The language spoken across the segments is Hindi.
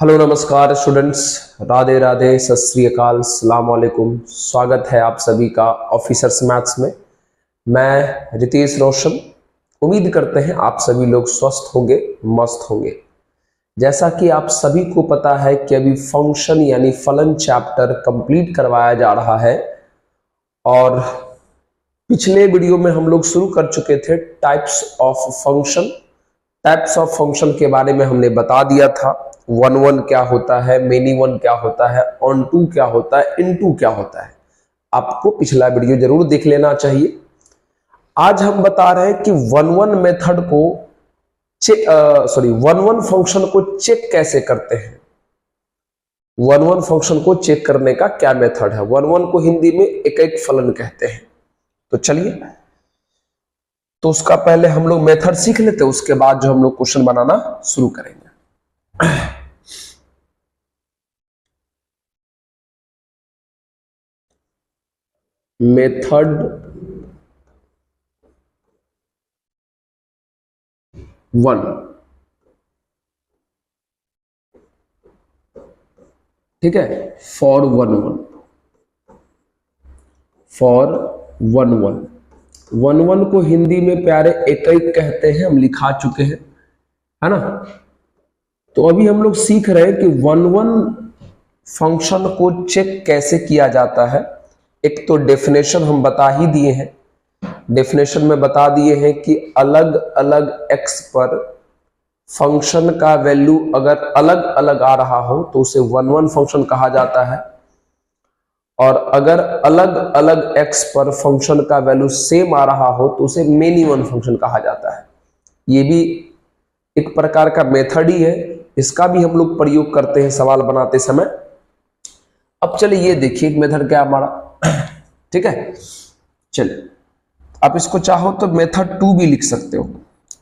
हेलो नमस्कार स्टूडेंट्स, राधे राधे, सत श्री अकाल, अस्सलाम वालेकुम। स्वागत है आप सभी का ऑफिसर्स मैथ्स में। मैं रितेश रोशन। उम्मीद करते हैं आप सभी लोग स्वस्थ होंगे, मस्त होंगे। जैसा कि आप सभी को पता है कि अभी फंक्शन यानी फलन चैप्टर कंप्लीट करवाया जा रहा है और पिछले वीडियो में हम लोग शुरू कर चुके थे types of function. Types of function के बारे में हमने बता दिया था। वन वन क्या होता है, मेनी वन क्या होता है, ऑन टू क्या होता है, इन टू क्या होता है। आपको पिछला वीडियो जरूर देख लेना चाहिए। आज हम बता रहे हैं कि वन वन मेथड को वन वन फंक्शन को चेक कैसे करते हैं। वन वन फंक्शन को चेक करने का क्या मेथड है। वन वन को हिंदी में एक एक फलन कहते हैं। तो चलिए, तो उसका पहले हम लोग मेथड सीख लेते हैं, उसके बाद जो हम लोग क्वेश्चन बनाना शुरू करेंगे। मेथड वन, ठीक है, for one one, for one one. One one को हिंदी में प्यारे एक एक कहते हैं, हम लिखा चुके हैं, है ना। तो अभी हम लोग सीख रहे हैं कि वन वन फंक्शन को चेक कैसे किया जाता है। एक तो डेफिनेशन हम बता ही दिए हैं। डेफिनेशन में बता दिए हैं कि अलग अलग एक्स पर फंक्शन का वैल्यू अगर अलग अलग आ रहा हो तो उसे वन वन फंक्शन कहा जाता है, और अगर अलग अलग एक्स पर फंक्शन का वैल्यू सेम आ रहा हो तो उसे मेनी वन फंक्शन कहा जाता है। ये भी एक प्रकार का मेथड ही है, इसका भी हम लोग प्रयोग करते हैं सवाल बनाते समय। अब चलिए ये देखिए, एक मेथड क्या हमारा, ठीक है। चलिए, आप इसको चाहो तो मेथड टू भी लिख सकते हो।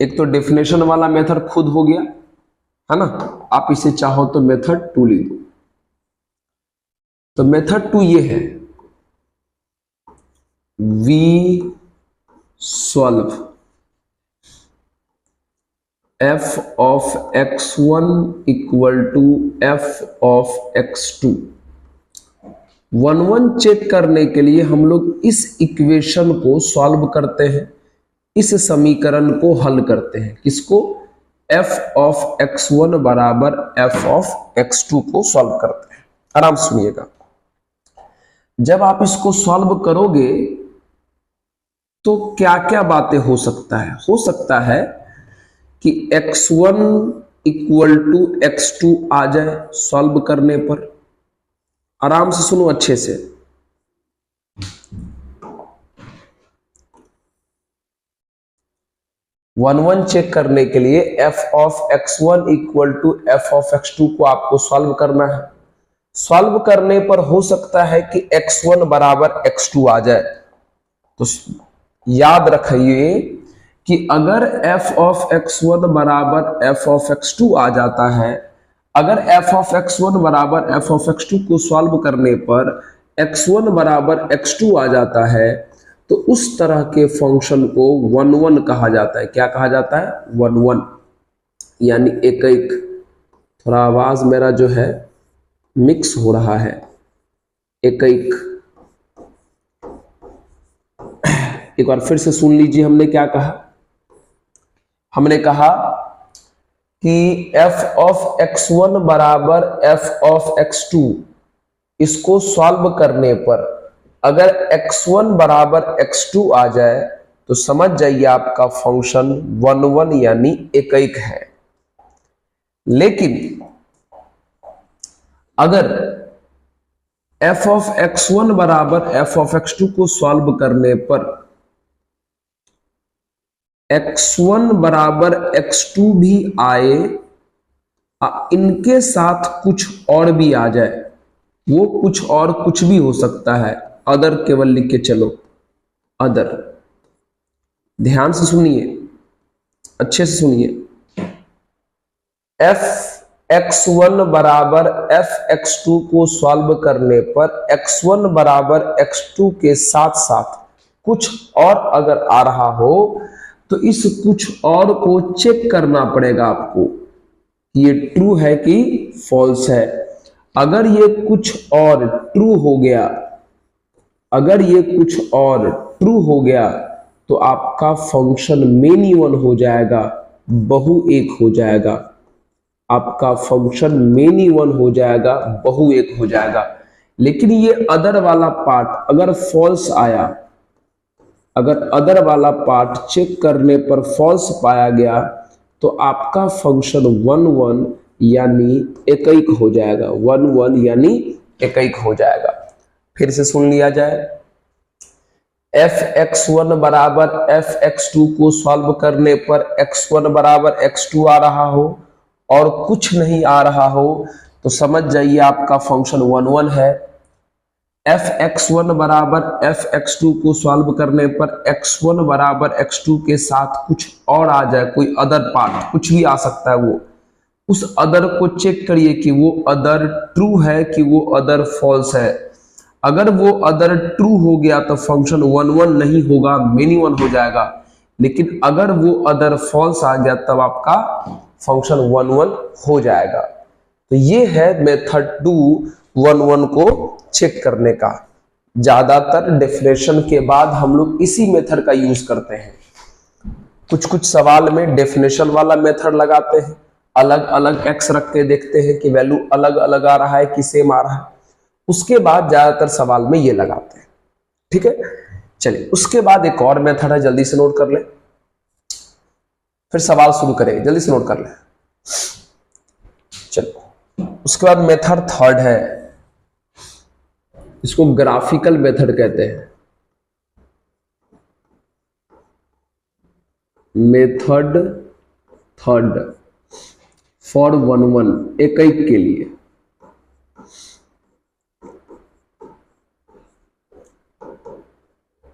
एक तो डेफिनेशन वाला मेथड खुद हो गया, है ना। आप इसे चाहो तो मेथड टू लिख दो। तो मेथड टू ये है, we solve F of x1 equal to F of x2। One one check करने के लिए हम लोग इस इक्वेशन को सॉल्व करते हैं, इस समीकरण को हल करते हैं। किसको? एफ ऑफ x1 बराबर एफ ऑफ x2 को सॉल्व करते हैं। आराम सुनिएगा। जब आप इसको सॉल्व करोगे तो क्या क्या बातें हो सकता है। हो सकता है कि x1 इक्वल टू x2 आ जाए सॉल्व करने पर। आराम से सुनो अच्छे से। वन वन चेक करने के लिए F of x1 equal to F of x2 को आपको सॉल्व करना है। सॉल्व करने पर हो सकता है कि x1 बराबर x2 आ जाए। तो याद रखिए कि अगर f ऑफ x1 बराबर f ऑफ x2 आ जाता है, अगर f ऑफ x1 बराबर f ऑफ x2 को सॉल्व करने पर x1 बराबर x2 आ जाता है, तो उस तरह के फंक्शन को वन वन कहा जाता है। क्या कहा जाता है? वन वन, यानी एक एक। थोड़ा आवाज मेरा जो है मिक्स हो रहा है। एक बार फिर से सुन लीजिए, हमने क्या कहा। हमने कहा कि f ऑफ x1 बराबर f ऑफ x2, इसको सॉल्व करने पर अगर x1 बराबर x2 आ जाए तो समझ जाइए आपका फंक्शन वन वन यानी एक एक है। लेकिन अगर f ऑफ x1 बराबर f ऑफ x2 को सॉल्व करने पर x1 बराबर x2 भी आए, इनके साथ कुछ और भी आ जाए, वो कुछ और कुछ भी हो सकता है। अदर केवल लिख के चलो, अदर। ध्यान से सुनिए, अच्छे से सुनिए। f(x1) बराबर f(x2) को सॉल्व करने पर x1 बराबर x2 के साथ साथ कुछ और अगर आ रहा हो तो इस कुछ और को चेक करना पड़ेगा आपको ये ट्रू है कि फॉल्स है। अगर ये कुछ और ट्रू हो गया, अगर ये कुछ और ट्रू हो गया तो आपका फंक्शन मेनी वन हो जाएगा, बहु एक हो जाएगा। आपका फंक्शन मेनी वन हो जाएगा, बहु एक हो जाएगा। लेकिन ये अदर वाला पार्ट अगर फॉल्स आया, अगर अदर वाला पार्ट चेक करने पर फॉल्स पाया गया तो आपका फंक्शन वन वन यानी एकैक हो जाएगा, वन वन यानी एकैक हो जाएगा। फिर से सुन लिया जाए, fx1 बराबर fx2 को सॉल्व करने पर x1 बराबर x2 आ रहा हो और कुछ नहीं आ रहा हो तो समझ जाइए आपका फंक्शन वन वन है। fx1 बराबर fx2 को सॉल्व करने पर x1 बराबर x2 के साथ कुछ और आ जाए, कोई अदर पार्ट कुछ भी आ सकता है, वो उस अदर को चेक करिए कि वो अदर ट्रू है कि वो अदर फॉल्स है। अगर वो अदर ट्रू हो गया तो फंक्शन वन वन नहीं होगा, मेनी वन हो जाएगा। लेकिन अगर वो अदर फॉल्स आ गया तब आपका फंक्शन वन वन हो जाएगा। तो ये है मेथड 2 वन वन को चेक करने का। ज्यादातर डेफिनेशन के बाद हम लोग इसी मेथड का यूज करते हैं। कुछ कुछ सवाल में डेफिनेशन वाला मेथड लगाते हैं, अलग अलग एक्स रख के देखते हैं कि वैल्यू अलग अलग आ रहा है कि सेम आ रहा है, उसके बाद ज्यादातर सवाल में ये लगाते हैं। ठीक है, चलिए उसके बाद एक और मेथड है, जल्दी से नोट कर ले, फिर सवाल शुरू करेंगे, जल्दी से नोट कर ले। चलो उसके बाद मेथड थर्ड है, इसको ग्राफिकल मेथड कहते हैं। Method third for one one, एकैक के लिए।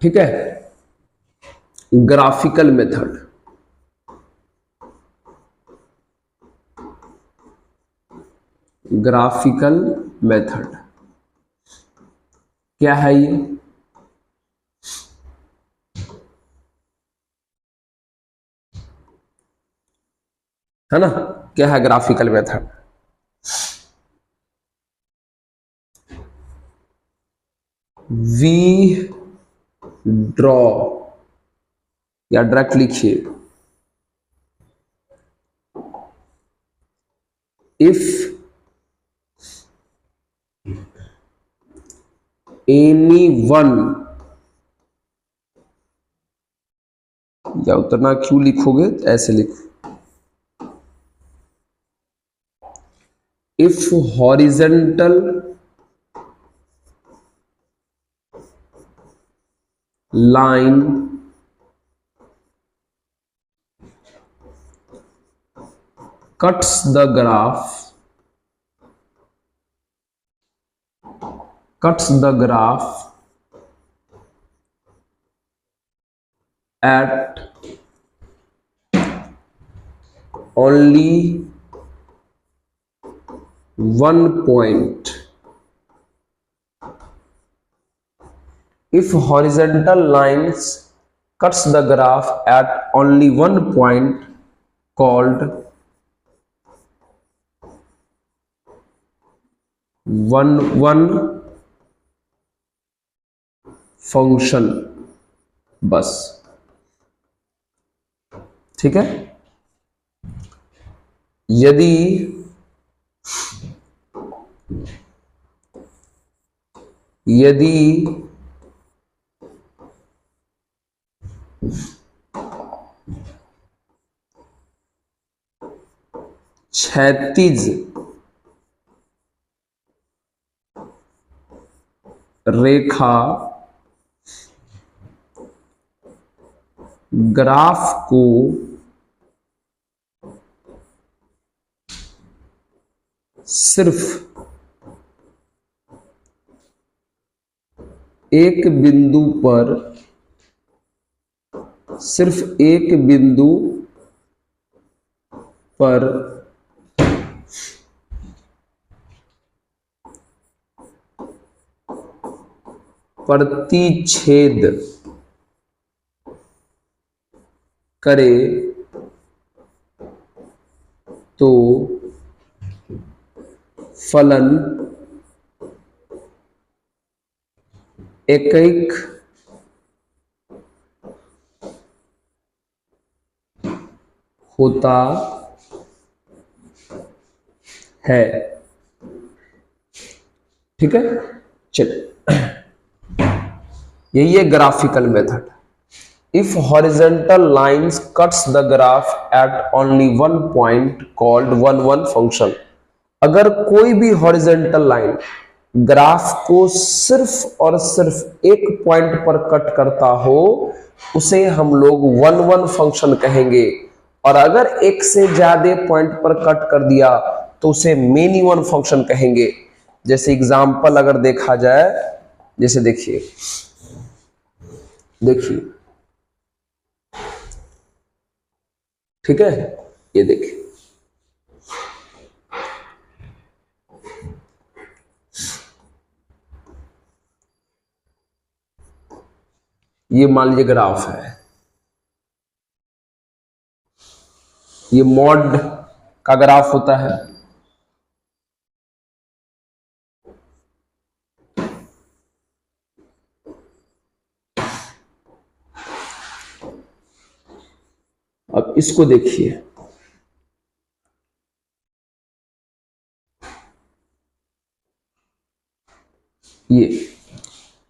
ठीक है, ग्राफिकल मेथड। ग्राफिकल मेथड क्या है ये? है ना, क्या है ग्राफिकल मेथड? वी ड्रॉ, या डायरेक्ट लिखिए, इफ एनी वन, या उतना क्यों लिखोगे, ऐसे लिखो, if horizontal line cuts the graph at only one point. If horizontal lines cuts the graph at only one point called one function, बस। ठीक है, यदि क्षैतिज रेखा ग्राफ को सिर्फ एक बिंदु पर प्रतिच्छेद करे तो फलन एकैक होता है। ठीक है, चलिए यही है graphical method. If horizontal lines cuts the graph at only one point called one one function, अगर कोई भी हॉरिजेंटल लाइन ग्राफ को सिर्फ और सिर्फ एक पॉइंट पर कट करता हो, उसे हम लोग वन वन फंक्शन कहेंगे। और अगर एक से ज्यादा पॉइंट पर कट कर दिया तो उसे मेनी वन फंक्शन कहेंगे। जैसे एग्जांपल अगर देखा जाए, जैसे देखिए ठीक है, ये देखिए ये मान लीजिए ग्राफ है, ये मॉड का ग्राफ होता है। अब इसको देखिए, ये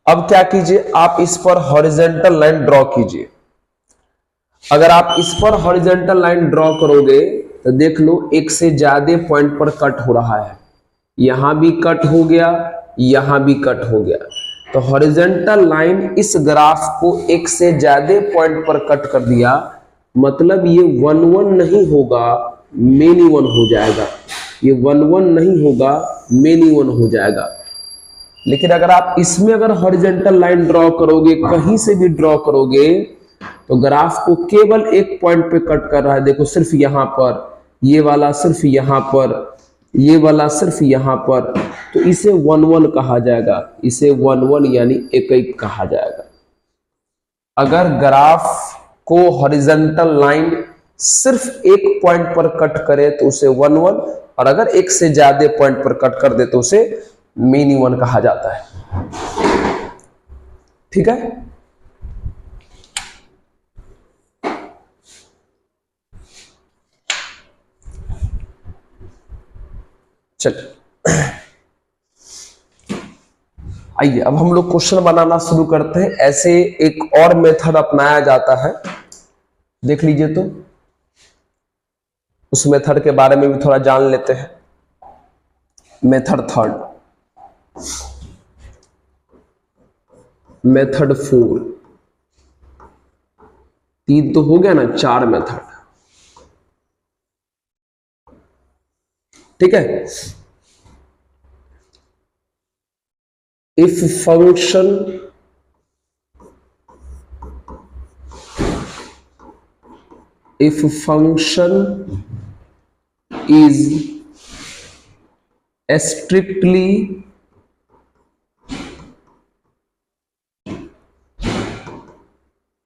अब क्या कीजिए, आप इस पर हॉरिजेंटल लाइन ड्रॉ कीजिए। अगर आप इस पर हॉरिजेंटल लाइन ड्रॉ करोगे तो देख लो एक से ज्यादा पॉइंट पर कट हो रहा है, यहां भी कट हो गया, यहां भी कट हो गया। तो हॉरिजेंटल लाइन इस ग्राफ को एक से ज्यादा पॉइंट पर कट कर दिया, मतलब ये वन वन नहीं होगा, मेनी वन हो जाएगा। ये वन वन नहीं होगा, मेनी वन हो जाएगा। लेकिन अगर आप इसमें अगर हॉरिजेंटल लाइन ड्रॉ करोगे, कहीं से भी ड्रॉ करोगे, तो ग्राफ को केवल एक पॉइंट पे कट कर रहा है। देखो सिर्फ यहां पर, ये वाला सिर्फ यहां पर, ये वाला सिर्फ यहां पर, तो इसे वन वन कहा जाएगा, इसे वन वन यानी एक एक कहा जाएगा। अगर ग्राफ को हॉरिजेंटल लाइन सिर्फ एक पॉइंट पर कट करे तो उसे वन वन, और अगर एक से ज्यादा पॉइंट पर कट कर दे तो उसे मेनी वन कहा जाता है। ठीक है, चलिए आइए अब हम लोग क्वेश्चन बनाना शुरू करते हैं। ऐसे एक और मेथड अपनाया जाता है, देख लीजिए तो उस मेथड के बारे में भी थोड़ा जान लेते हैं। मेथड थर्ड, मेथड 4, 3 तो हो गया ना, 4 मेथड। ठीक है, if function is strictly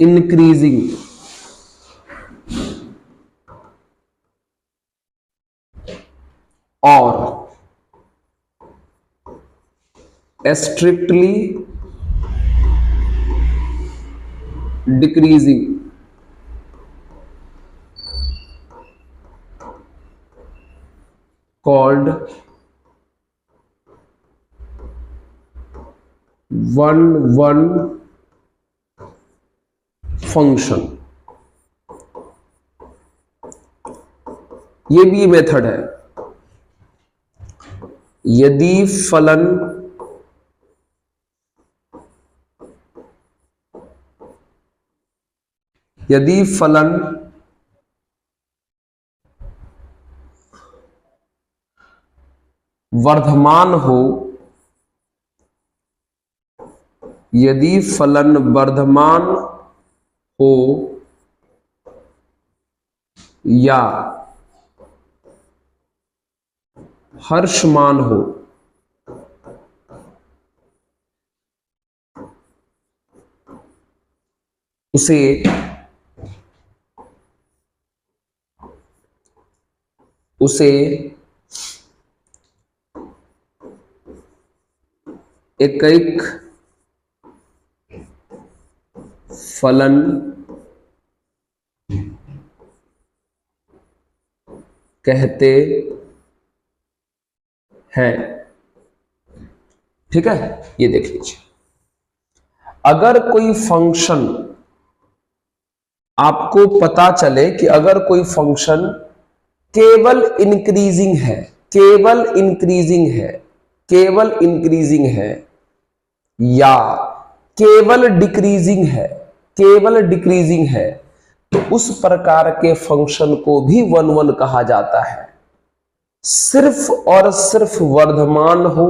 increasing or strictly decreasing, called one one function. ये भी मेथड है। यदि फलन वर्धमान हो, यदि फलन वर्धमान हो या हर्षमान हो, उसे एकैक फलन कहते हैं। ठीक है, ये देख लीजिए, अगर कोई फंक्शन आपको पता चले कि अगर कोई फंक्शन केवल इंक्रीजिंग है, केवल इंक्रीजिंग है, केवल इंक्रीजिंग है, या केवल डिक्रीजिंग है, केवल डिक्रीजिंग है, तो उस प्रकार के फंक्शन को भी वन वन कहा जाता है। सिर्फ और सिर्फ वर्धमान हो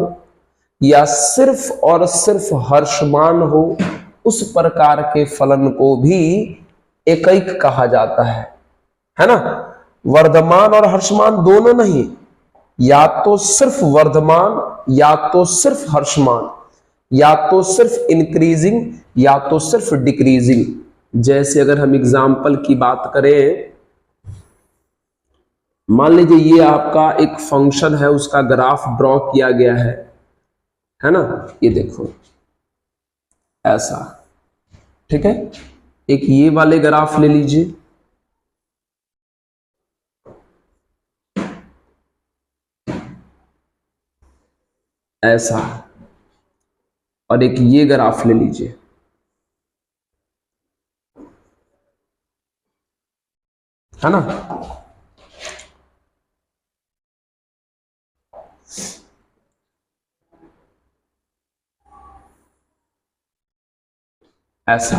या सिर्फ और सिर्फ हर्षमान हो, उस प्रकार के फलन को भी एकैक कहा जाता है ना। वर्धमान और हर्षमान दोनों नहीं, या तो सिर्फ वर्धमान या तो सिर्फ हर्षमान, या तो सिर्फ इंक्रीजिंग या तो सिर्फ डिक्रीजिंग। जैसे अगर हम एग्जाम्पल की बात करें, मान लीजिए ये आपका एक फंक्शन है, उसका ग्राफ ड्रॉ किया गया है ना, ये देखो ऐसा। ठीक है, एक ये वाले ग्राफ ले लीजिए, ऐसा, और एक ये ग्राफ ले लीजिए, है ना। ऐसा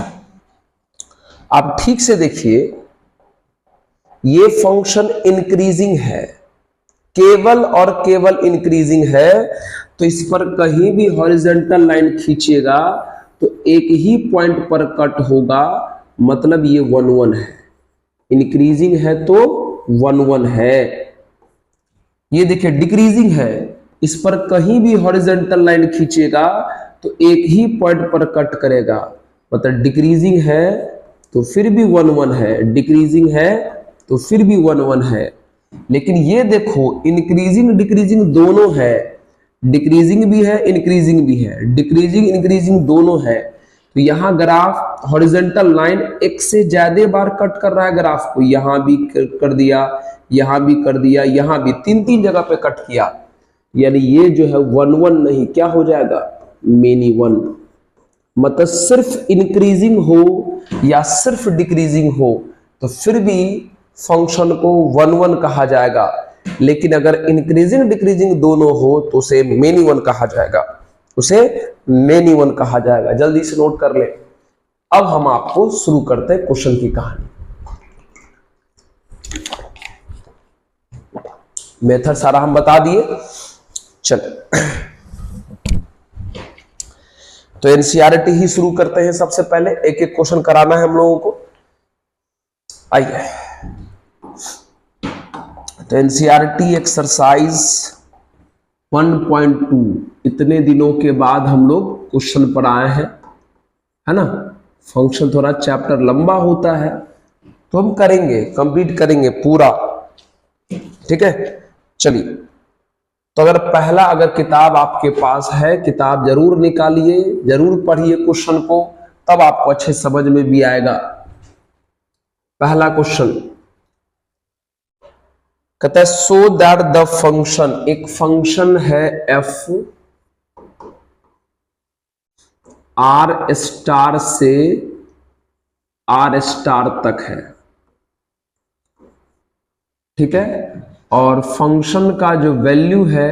आप ठीक से देखिए, ये फंक्शन इंक्रीजिंग है, केवल और केवल इंक्रीजिंग है, तो इस पर कहीं भी हॉरिजॉन्टल लाइन खींचिएगा तो एक ही पॉइंट पर कट होगा, मतलब ये वन वन है। इंक्रीजिंग है तो वन वन है। ये देखिए डिक्रीजिंग है, इस पर कहीं भी हॉरिजॉन्टल लाइन खींचिएगा तो एक ही पॉइंट पर कट करेगा, मतलब डिक्रीजिंग है तो फिर भी वन वन है, डिक्रीजिंग है तो फिर भी वन वन है। लेकिन ये देखो इंक्रीजिंग डिक्रीजिंग दोनों है, डिक्रीजिंग भी है इंक्रीजिंग भी है, डिक्रीजिंग इंक्रीजिंग दोनों है। तो यहां ग्राफ हॉरिजॉन्टल लाइन एक से ज्यादा बार कट कर रहा है ग्राफ को, यहां भी कर दिया, यहां भी कर दिया, यहां भी तीन तीन जगह पे कट किया, यानी ये जो है वन वन नहीं, क्या हो जाएगा, मेनी वन। मतलब सिर्फ इंक्रीजिंग हो या सिर्फ डिक्रीजिंग हो तो फिर भी फंक्शन को वन वन कहा जाएगा, लेकिन अगर इंक्रीजिंग डिक्रीजिंग दोनों हो तो उसे मेनी वन कहा जाएगा, उसे मेनी वन कहा जाएगा। जल्दी से नोट कर ले। अब हम आपको शुरू करते हैं क्वेश्चन की कहानी। मेथड सारा हम बता दिए, चलो तो एनसीईआरटी ही शुरू करते हैं। सबसे पहले एक एक क्वेश्चन कराना है हम लोगों को। आइए, तो एनसीईआरटी एक्सरसाइज 1.2 इतने दिनों के बाद हम लोग क्वेश्चन पर आए हैं, है ना। फंक्शन थोड़ा चैप्टर लंबा होता है तो हम करेंगे, कंप्लीट करेंगे पूरा, ठीक है। चलिए, तो अगर पहला अगर किताब आपके पास है, किताब जरूर निकालिए, जरूर पढ़िए क्वेश्चन को, तब आपको अच्छे समझ में भी आएगा। पहला क्वेश्चन कहता है सो दैट द फंक्शन, एक फंक्शन है एफ आर स्टार से आर स्टार तक है, ठीक है, और फंक्शन का जो वैल्यू है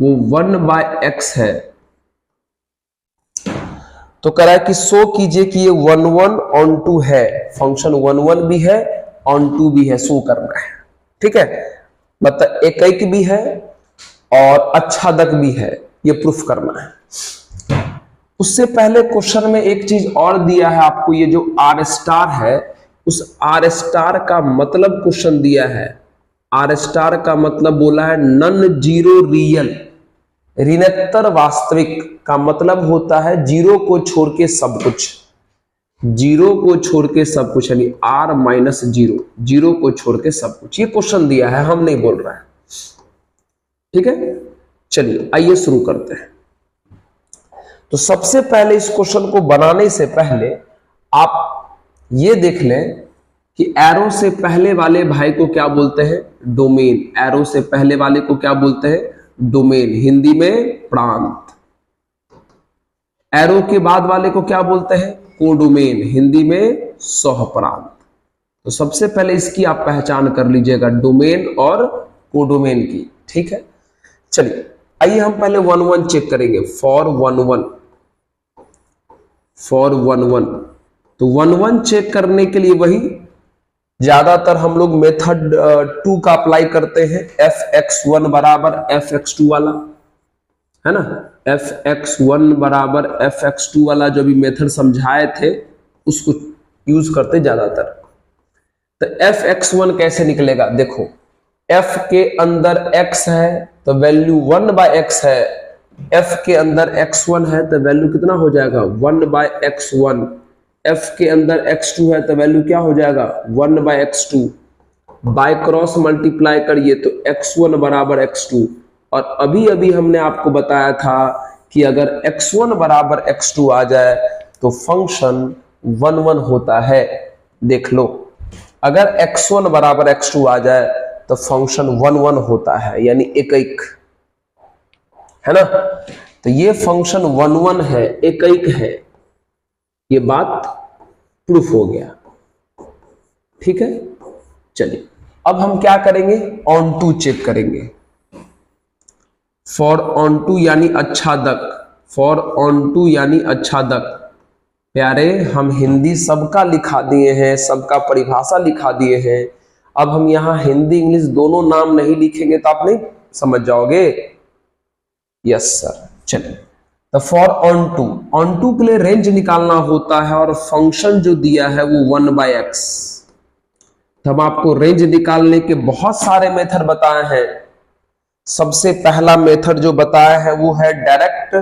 वो 1/x है। तो कह रहा है कि शो कीजिए कि ये 1 1 ऑन 2 है, फंक्शन 1 1 भी है ऑन 2 भी है, शो करना है, ठीक है। मतलब एकैक भी है और अच्छादक भी है, ये प्रूफ करना है। उससे पहले क्वेश्चन में एक चीज और दिया है आपको, ये जो आर स्टार है, उस आर स्टार का मतलब क्वेश्चन दिया है। आर स्टार का मतलब बोला है नन जीरो रियल, ऋणोत्तर वास्तविक का मतलब होता है जीरो को छोड़ के सब कुछ, जीरो को छोड़ के सब कुछ, यानी आर माइनस जीरो, जीरो को छोड़ के सब कुछ। ये क्वेश्चन दिया है, हम नहीं बोल रहे हैं, ठीक है। चलिए आइए शुरू करते हैं। तो सबसे पहले इस क्वेश्चन को बनाने से पहले आप ये देख लें कि एरो से पहले वाले भाई को क्या बोलते हैं, डोमेन। एरो से पहले वाले को क्या बोलते हैं, डोमेन, हिंदी में प्रांत। एरो के बाद वाले को क्या बोलते हैं, कोडोमेन, हिंदी में सह प्रांत। तो सबसे पहले इसकी आप पहचान कर लीजिएगा, डोमेन और कोडोमेन की, ठीक है। चलिए आइए हम पहले 1-1 चेक करेंगे। फॉर 1-1, फॉर 1-1, तो 1-1 चेक करने के लिए वही ज्यादातर हम लोग मेथड 2 का अप्लाई करते हैं, fx1 बराबर fx2 वाला, है ना। fx1 बराबर fx2 वाला जो भी मेथड समझाए थे उसको यूज करते ज्यादातर। तो fx1 कैसे निकलेगा, देखो f के अंदर x है तो वैल्यू 1/x है, f के अंदर x1 है तो वैल्यू कितना हो जाएगा, 1/x1, f के अंदर x2 है तो वैल्यू क्या हो जाएगा, 1/x2। बाय क्रॉस मल्टीप्लाई करिए तो x1 बराबर x2। और अभी अभी हमने आपको बताया था कि अगर x1 बराबर x2 आ जाए तो फंक्शन 1-1 होता है। देख लो, अगर x1 बराबर x2 आ जाए तो फंक्शन 1-1 होता है, यानी एक है ना। तो ये फंक्शन 1-1 है, एक है, ये बात प्रूफ हो गया, ठीक है। चलिए अब हम क्या करेंगे, ऑन टू चेक करेंगे। फॉर ऑन टू यानी अच्छादक, फॉर ऑन टू यानी अच्छादक। प्यारे हम हिंदी सबका लिखा दिए हैं, सबका परिभाषा लिखा दिए हैं। अब हम यहां हिंदी इंग्लिश दोनों नाम नहीं लिखेंगे तो आप नहीं समझ जाओगे। Yes sir. चलिए तो फॉर ऑन टू के लिए रेंज निकालना होता है और फंक्शन जो दिया है वो 1/x। तो हम आपको रेंज निकालने के बहुत सारे मेथड बताए हैं। सबसे पहला मेथड जो बताया है वो है डायरेक्ट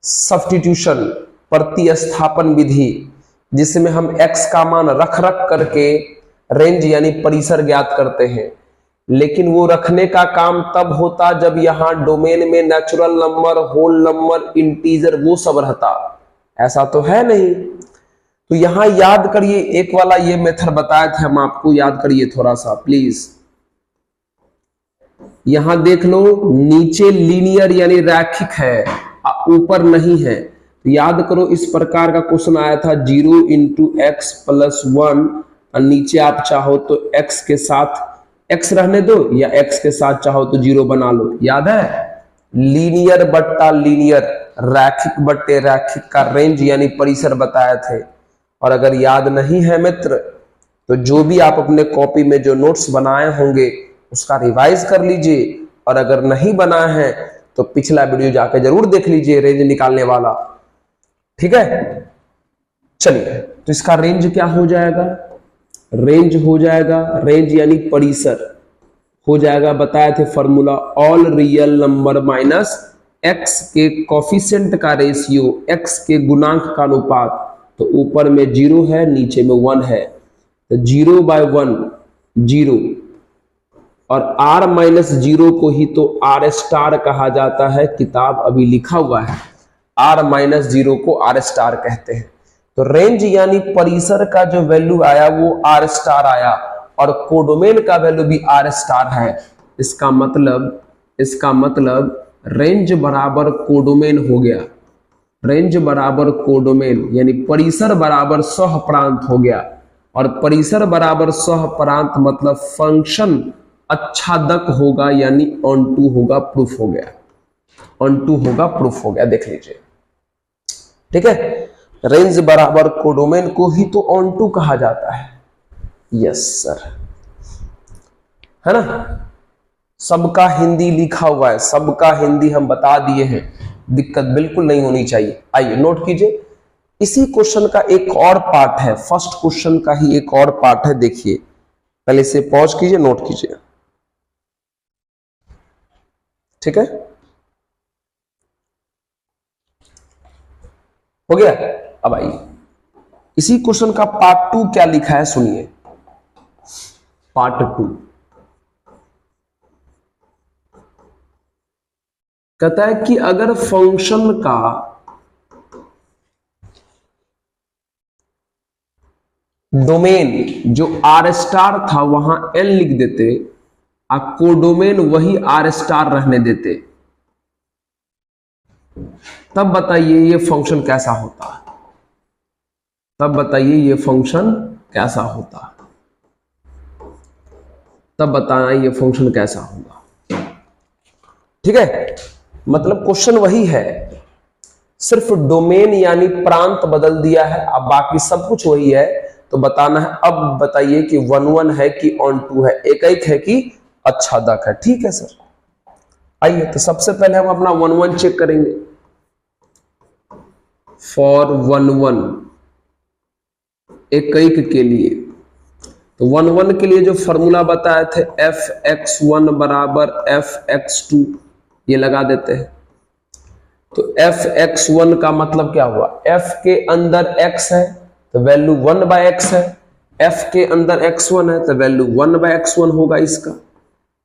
सब्स्टिट्यूशन, प्रतिस्थापन विधि, जिसमें हम x का मान रख करके रेंज यानी परिसर ज्ञात करते हैं। लेकिन वो रखने का काम तब होता जब यहां डोमेन में natural number, whole number, integer वो सब रहता, ऐसा तो है नहीं। तो यहां याद करिए, एक वाला ये मेथड बताए थे हम आपको, याद करिए थोड़ा सा प्लीज। यहां देख लो, नीचे लीनियर यानी रैखिक है, ऊपर नहीं है। तो याद करो इस प्रकार का क्वेश्चन आया था 0 × x + 1, और नीचे आप चाहो तो x के साथ x रहने दो या x के साथ चाहो तो 0 बना लो। याद है, लीनियर बट्टा लीनियर, रैखिक बट्टे रैखिक का रेंज यानी परिसर बताए थे। और अगर याद नहीं है मित्र तो जो भी आप अपने कॉपी में जो नोट्स बनाए होंगे उसका रिवाइज कर लीजिए, और अगर नहीं बना है तो पिछला वीडियो जाकर जरूर देख लीजिए रेंज निकालने वाला, ठीक है। चलिए तो इसका रेंज क्या हो जाएगा, रेंज हो जाएगा, रेंज यानी परिसर हो जाएगा, बताए थे formula, all real number minus x के कोफिशिएंट का रेशियो, x के गुणांक का अनुपात। तो ऊपर में 0 है, नीचे में 1 है, तो 0/1 0, और r-0 को ही तो r* कहा जाता है, किताब अभी लिखा हुआ है r-0 को r* कहते हैं। तो रेंज यानी परिसर का जो वैल्यू आया वो r* आया, और कोडोमेन का वैल्यू भी r* है। इसका मतलब रेंज बराबर कोडोमेन हो गया, रेंज बराबर कोडोमेन यानी परिसर बराबर सह प्रांत हो गया। और परिसर बराबर सह प्रांत मतलब फंक्शन अच्छादक होगा, यानी ऑन टू होगा, प्रूफ हो गया, ऑन टू होगा, प्रूफ हो गया। देख लीजिए, ठीक है। रेंज बराबर कोडोमेन को ही तो ऑन टू कहा जाता है। यस सर, है ना। सबका हिंदी लिखा हुआ है, सबका हिंदी हम बता दिए हैं, दिक्कत बिल्कुल नहीं होनी चाहिए। आइए नोट कीजिए, इसी क्वेश्चन का एक और पार्ट है, फर्स्ट क्वेश्चन का ही एक और पार्ट है। देखिए, पहले से पॉज कीजिए, नोट कीजिए, ठीक है, हो गया। अब आइए, इसी क्वेश्चन का पार्ट 2 क्या लिखा है सुनिए। पार्ट 2 कहता है कि अगर फंक्शन का डोमेन जो आर स्टार था वहां एन लिख देते, और कोडोमेन वही आर स्टार रहने देते, तब बताइए ये फंक्शन कैसा होता। तब बताइए ये फंक्शन कैसा होता। तब बताना ये फंक्शन कैसा होगा। ठीक है, मतलब क्वेश्चन वही है, सिर्फ डोमेन यानी प्रांत बदल दिया है, अब बाकी सब कुछ वही है। तो बताना है, अब बताइए कि 1-1 है कि ऑन टू है, एक है कि अच्छादक है। ठीक है सर, आइए तो सबसे पहले हम अपना 1-1 चेक करेंगे। फॉर 1-1 एक के लिए, तो 1-1 के लिए जो फॉर्मूला बताए थे fx1 बराबर fx2, ये लगा देते हैं। तो fx1 का मतलब क्या हुआ, f के अंदर x है तो वैल्यू 1/x है, f के अंदर x1 है तो वैल्यू 1/x1 होगा इसका,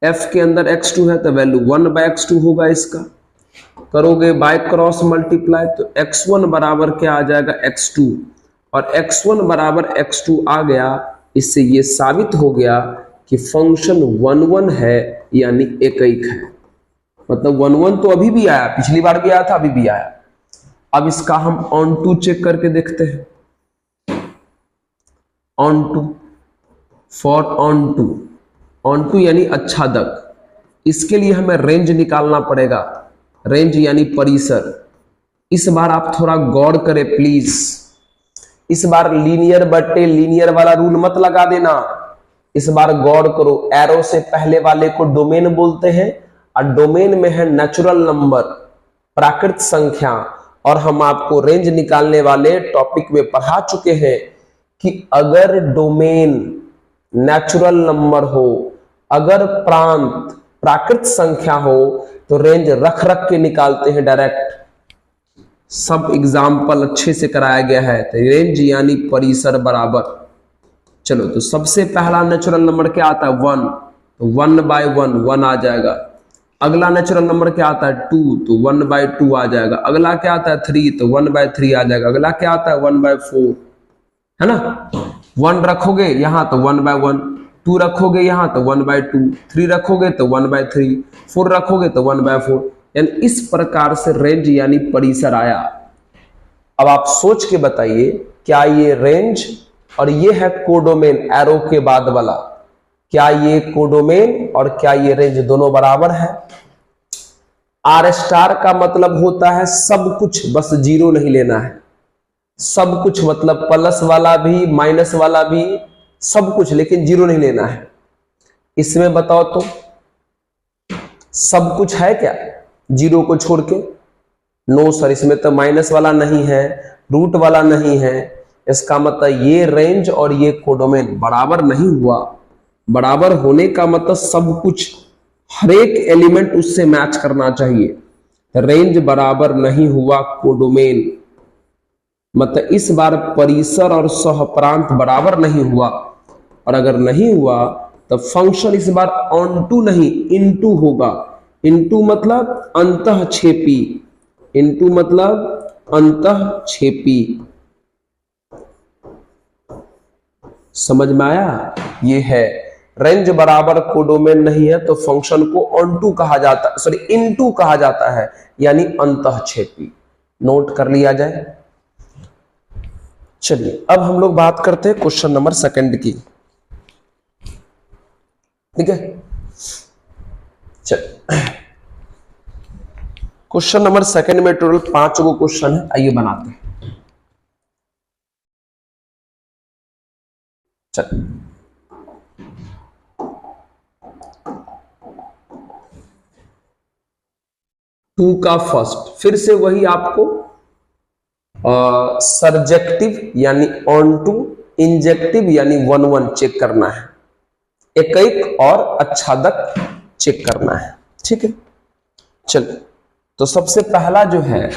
f के अंदर x2 है तो वैल्यू 1/x2 होगा इसका। करोगे बाय क्रॉस मल्टीप्लाई तो x1 बराबर क्या आ जाएगा, x2, और x1 बराबर x2 आ गया। इससे ये साबित हो गया कि फंक्शन 1-1 है यानी एक है। मतलब 1-1 तो अभी भी आया, पिछली बार भी आया था, अभी भी आया। अब इसका हम ऑन टू चेक करके देखते हैं। Onto, for onto यानी अच्छादक, इसके लिए हमें रेंज निकालना पड़ेगा, रेंज यानी परिसर। इस बार आप थोड़ा गौर करें प्लीज, इस बार लीनियर बटे लीनियर वाला रूल मत लगा देना, इस बार गौर करो। एरो से पहले वाले को डोमेन बोलते हैं, और डोमेन में है नेचुरल नंबर, प्राकृत संख्या। और हम आपको रेंज निकालने वाले टॉपिक में पढ़ा चुके हैं कि अगर डोमेन नेचुरल नंबर हो, अगर प्रांत प्राकृत संख्या हो, तो रेंज रख रख के निकालते हैं डायरेक्ट। सब एग्जाम्पल अच्छे से कराया गया है। तो रेंज यानी परिसर बराबर, चलो तो सबसे पहला नेचुरल नंबर क्या आता है, 1, तो 1/1 1 आ जाएगा। अगला नेचुरल नंबर क्या आता है, 2, तो 1/2 आ जाएगा। अगला क्या आता है, 3, तो 1/3 आ जाएगा। अगला क्या आता है, 1/4, है ना। 1 रखोगे यहां तो 1/1, 2 रखोगे यहां तो 1/2, 3 रखोगे तो 1/3, 4 रखोगे तो 1/4, यानी इस प्रकार से रेंज यानी परिसर आया। अब आप सोच के बताइए, क्या ये रेंज और ये है कोडोमेन एरो के बाद वाला, क्या ये कोडोमेन और क्या ये रेंज दोनों बराबर है। आर स्टार का मतलब होता है सब कुछ, बस जीरो नहीं लेना है। सब कुछ मतलब प्लस वाला भी माइनस वाला भी सब कुछ, लेकिन जीरो नहीं लेना है। इसमें बताओ तो सब कुछ है क्या जीरो को छोड़ के, नो सर, इसमें तो माइनस वाला नहीं है, रूट वाला नहीं है। इसका मतलब ये रेंज और ये कोडोमेन बराबर नहीं हुआ। बराबर होने का मतलब सब कुछ, हर एक एलिमेंट उससे मैच करना चाहिए। रेंज बराबर नहीं हुआ कोडोमेन, मतलब इस बार परिसर और सहप्रांत बराबर नहीं हुआ। और अगर नहीं हुआ तो फंक्शन इस बार ऑन टू नहीं इनटू होगा। इनटू मतलब अंतःक्षेपी, इनटू मतलब अंतःक्षेपी। समझ में आया। ये है रेंज बराबर कोडोमेन नहीं है तो फंक्शन को ऑन टू कहा जाता, सॉरी इनटू कहा जाता है, यानी अंतःक्षेपी। नोट कर लिया जाए। चलिए अब हम लोग बात करते हैं क्वेश्चन नंबर 2 की। ठीक है, चल क्वेश्चन नंबर 2 में टोटल 5 गो क्वेश्चन है, आइए बनाते हैं। चल 2 का फर्स्ट, फिर से वही आपको सर्जेक्टिव यानी ऑन टू, इंजेक्टिव यानी 1-1 चेक करना है, एक और अच्छादक चेक करना है। ठीक है, चलिए तो सबसे पहला जो है,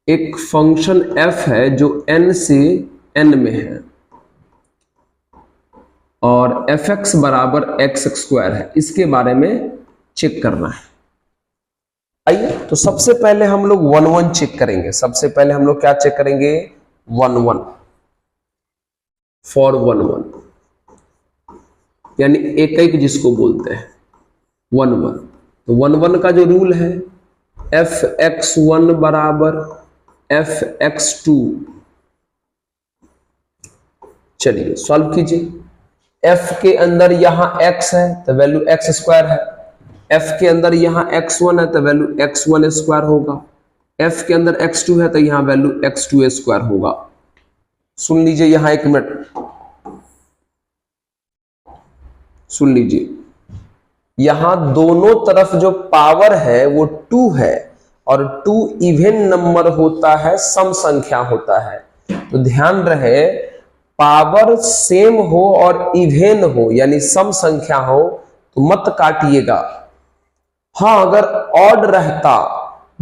एक फंक्शन f है जो n से n में है और fx बराबर x² है, इसके बारे में चेक करना है। आइए तो सबसे पहले हम लोग 1 1 चेक करेंगे। सबसे पहले हम लोग क्या चेक करेंगे? 1 1 फॉर 1 1, यानी एक एक जिसको बोलते हैं 1 1। तो 1 1 का जो रूल है fx1 बराबर fx2। चलिए सॉल्व कीजिए। f के अंदर यहां x है तो वैल्यू x स्क्वायर है, f के अंदर यहां x1 है तो वैल्यू x1 स्क्वायर होगा, f के अंदर x2 है तो यहां वैल्यू x2 स्क्वायर होगा। सुन लीजिए यहां एक मिनट, सुन लीजिए, यहां दोनों तरफ जो पावर है वो 2 है और 2 इवन नंबर होता है, सम संख्या होता है। तो ध्यान रहे पावर सेम हो और इवन हो यानी सम संख्या हो तो मत काटिएगा। हाँ अगर ऑड रहता,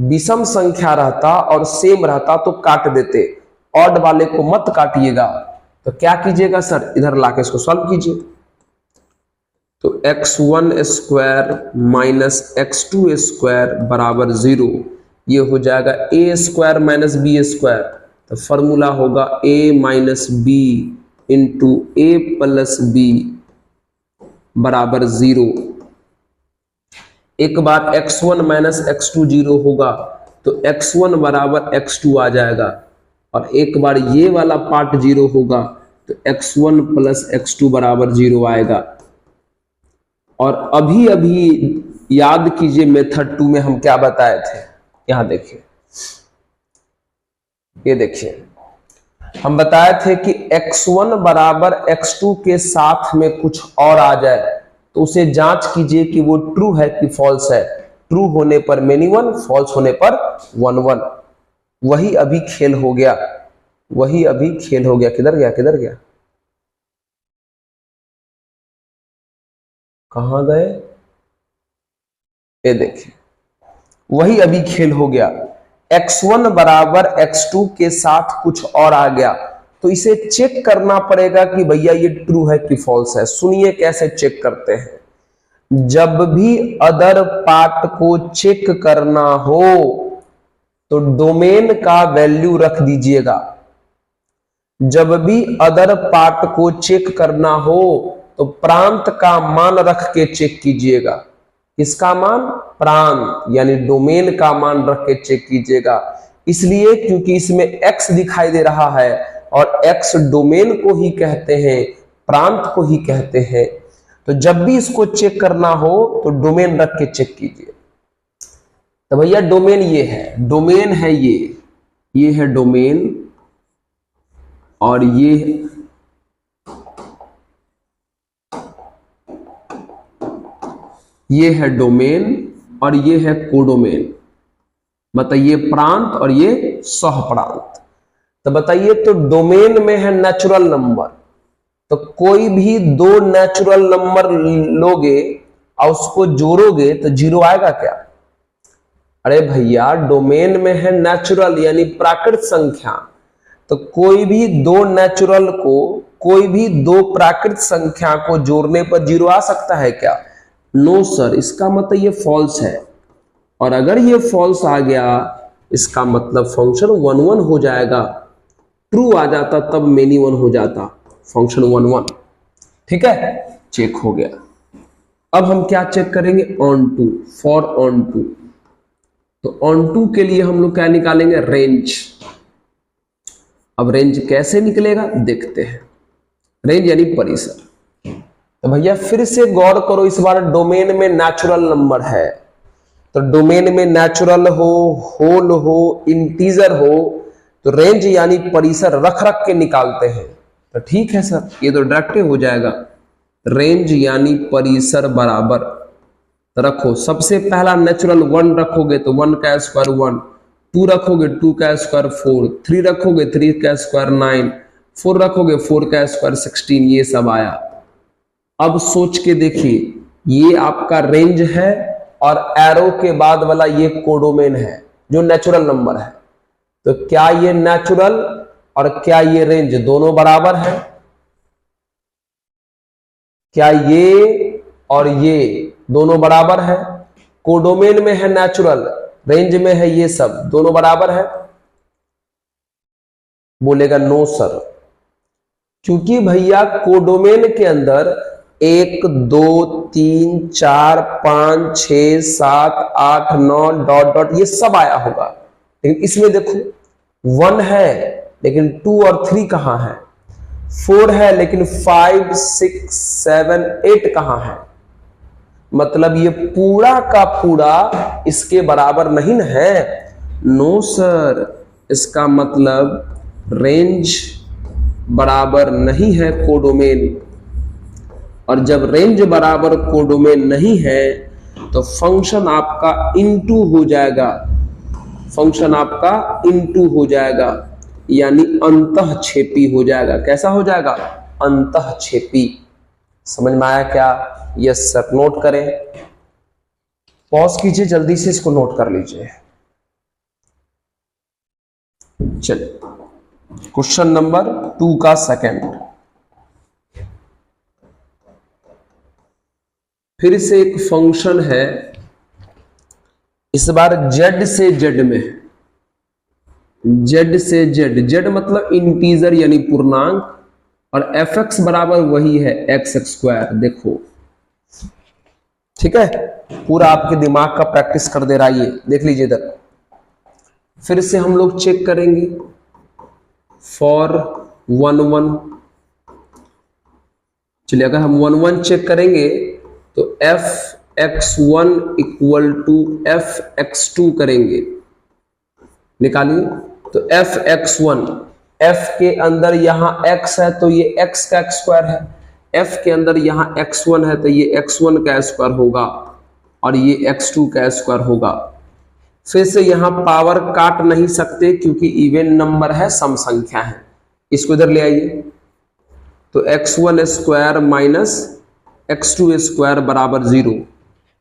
विषम संख्या रहता और सेम रहता तो काट देते, ऑड वाले को मत काटिएगा। तो क्या कीजिएगा सर, इधर लाके इसको सॉल्व कीजिए। तो x1 square minus x2 square बराबर 0, ये हो जाएगा a square minus B square. तो फॉर्मूला होगा a minus B into A plus B बराबर 0। एक बार x1 माइनस x2 0 होगा तो x1 बराबर x2 आ जाएगा, और एक बार ये वाला पार्ट 0 होगा तो x1 प्लस x2 बराबर 0 आएगा। और अभी अभी याद कीजिए मेथड 2 में हम क्या बताए थे, यहां देखिए, ये देखिए हम बताए थे कि x1 बराबर x2 के साथ में कुछ और आ जाए तो उसे जांच कीजिए कि वो ट्रू है कि फॉल्स है। ट्रू होने पर मेनी वन, फॉल्स होने पर 1 1। वही अभी खेल हो गया, वही अभी खेल हो गया। किधर गया, किधर गया, कहां गए? ये देखिए वही अभी खेल हो गया। x1 बराबर x2 के साथ कुछ और आ गया तो इसे चेक करना पड़ेगा कि भैया ये ट्रू है कि फॉल्स है। सुनिए कैसे चेक करते हैं। जब भी अदर पार्ट को चेक करना हो तो डोमेन का वैल्यू रख दीजिएगा। जब भी अदर पार्ट को चेक करना हो तो प्रांत का मान रख के चेक कीजिएगा। किसका मान? प्रांत यानी डोमेन का मान रख के चेक कीजिएगा। इसलिए क्योंकि इसमें x दिखाई दे रहा है और x डोमेन को ही कहते हैं, प्रांत को ही कहते हैं। तो जब भी इसको चेक करना हो तो डोमेन रख के चेक कीजिए। तो भैया डोमेन ये है, डोमेन है ये है डोमेन, और ये है डोमेन और ये है कोडोमेन। बताइए प्रांत और ये सह प्रांत। तो बताइए तो डोमेन में है नेचुरल नंबर, तो कोई भी दो नेचुरल नंबर लोगे और उसको जोड़ोगे तो 0 आएगा क्या? अरे भैया डोमेन में है नेचुरल यानी प्राकृत संख्या, तो कोई भी दो नेचुरल को, कोई भी दो प्राकृत संख्या को जोड़ने पर 0 आ सकता है क्या? नो सर, इसका मतलब ये फॉल्स है। और अगर ये फॉल्स आ गया इसका मतलब फंक्शन 1 1 हो जाएगा। ट्रू आ जाता तब मेनी वन हो जाता, फंक्शन 1 1। ठीक है, चेक हो गया। अब हम क्या चेक करेंगे? Onto, for onto. तो ऑन टू के लिए हम लोग क्या निकालेंगे? रेंज। अब रेंज कैसे निकलेगा देखते हैं। रेंज यानी परिसर। तो भैया फिर से गौर करो, इस बार डोमेन में नेचुरल नंबर है, तो डोमेन में नेचुरल हो, होल हो, इंटीजर हो, तो रेंज यानी परिसर रख रख के निकालते हैं। तो ठीक है सर, ये तो डायरेक्ट हो जाएगा। रेंज यानी परिसर बराबर, तो रखो सबसे पहला नेचुरल 1 रखोगे तो 1 का स्क्वायर 1, 2 रखोगे 2 का स्क्वायर 4, 3 रखोगे 3 का स्क्वायर 9, 4 रखोगे 4 का स्क्वायर 16, ये सब आया। अब सोच के देखिए, ये आपका रेंज है और एरो के बाद वाला ये कोडोमेन है जो नेचुरल नंबर है। तो क्या ये नेचुरल और क्या ये रेंज दोनों बराबर है? क्या ये और ये दोनों बराबर है? कोडोमेन में है नेचुरल, रेंज में है ये सब, दोनों बराबर है? बोलेगा नो सर, क्योंकि भैया कोडोमेन के अंदर 1 2 3 4 5 6 7 8 9 डॉट डॉट ये सब आया होगा, लेकिन इसमें देखो 1 है लेकिन 2 और 3 कहां है, 4 है लेकिन 5 6 7 8 कहां है? मतलब ये पूरा का पूरा इसके बराबर नहीं न है। नो सर, इसका मतलब रेंज बराबर नहीं है कोडोमेन, और जब रेंज बराबर कोडोमेन नहीं है तो फंक्शन आपका इनटू हो जाएगा, फंक्शन आपका इनटू हो जाएगा, यानी अंतःक्षेपी हो जाएगा। कैसा हो जाएगा? अंतःक्षेपी। समझ में आया क्या? Yes sir. नोट करें, पॉज कीजिए, जल्दी से इसको नोट कर लीजिए। चलिए क्वेश्चन नंबर 2 का सेकंड, फिर से एक फंक्शन है, इस बार z से z में, z से z, z मतलब इंटीजर यानी पूर्णांक, और fx बराबर वही है x स्क्वायर। देखो ठीक है, पूरा आपके दिमाग का प्रैक्टिस कर दे रहा है ये, देख लीजिए इधर। फिर से हम लोग चेक करेंगे फॉर 1 1। चलिए अगर हम 1 1 चेक करेंगे तो f(x1) इक्वल टू f(x2) करेंगे, निकालिए। तो f(x1), f के अंदर यहां x है तो ये x का स्क्वायर है, f के अंदर यहां x1 है तो ये x1 का स्क्वायर होगा, और ये x2 का स्क्वायर होगा। फिर से यहां पावर काट नहीं सकते क्योंकि इवन नंबर है, सम संख्या है। इसको इधर ले आइए, तो x1 square minus x2 square बराबर 0।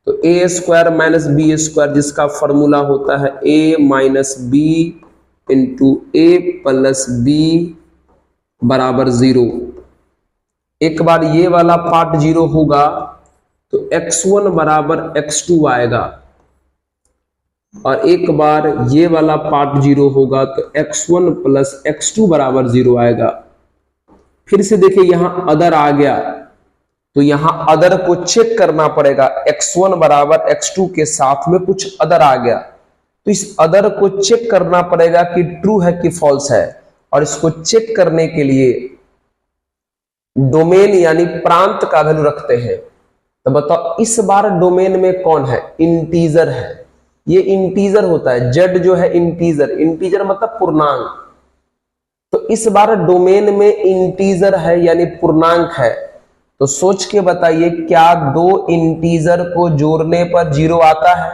तो a square minus b square, जिसका फॉर्मूला होता है a minus b into a plus b बराबर 0। एक बार ये वाला पार्ट 0 होगा तो x1 बराबर x2 आएगा, और एक बार ये वाला पार्ट 0 होगा तो x1 प्लस x2 बराबर 0 आएगा। फिर से देखिए यहां अदर आ गया, तो यहां अदर को चेक करना पड़ेगा। x1 बराबर x2 के साथ में कुछ अदर आ गया, तो इस अदर को चेक करना पड़ेगा कि ट्रू है कि फॉल्स है, और इसको चेक करने के लिए डोमेन यानी प्रांत का वैल्यू रखते हैं। तो बताओ इस बार डोमेन में कौन है? इंटीजर है। ये इंटीजर होता है, z जो है इंटीजर, इंटीजर मतलब पूर्णांक। तो इस बार डोमेन में इंटीजर है यानी पूर्णांक है। तो सोच के बताइए, क्या 2 इंटीजर को जोड़ने पर 0 आता है?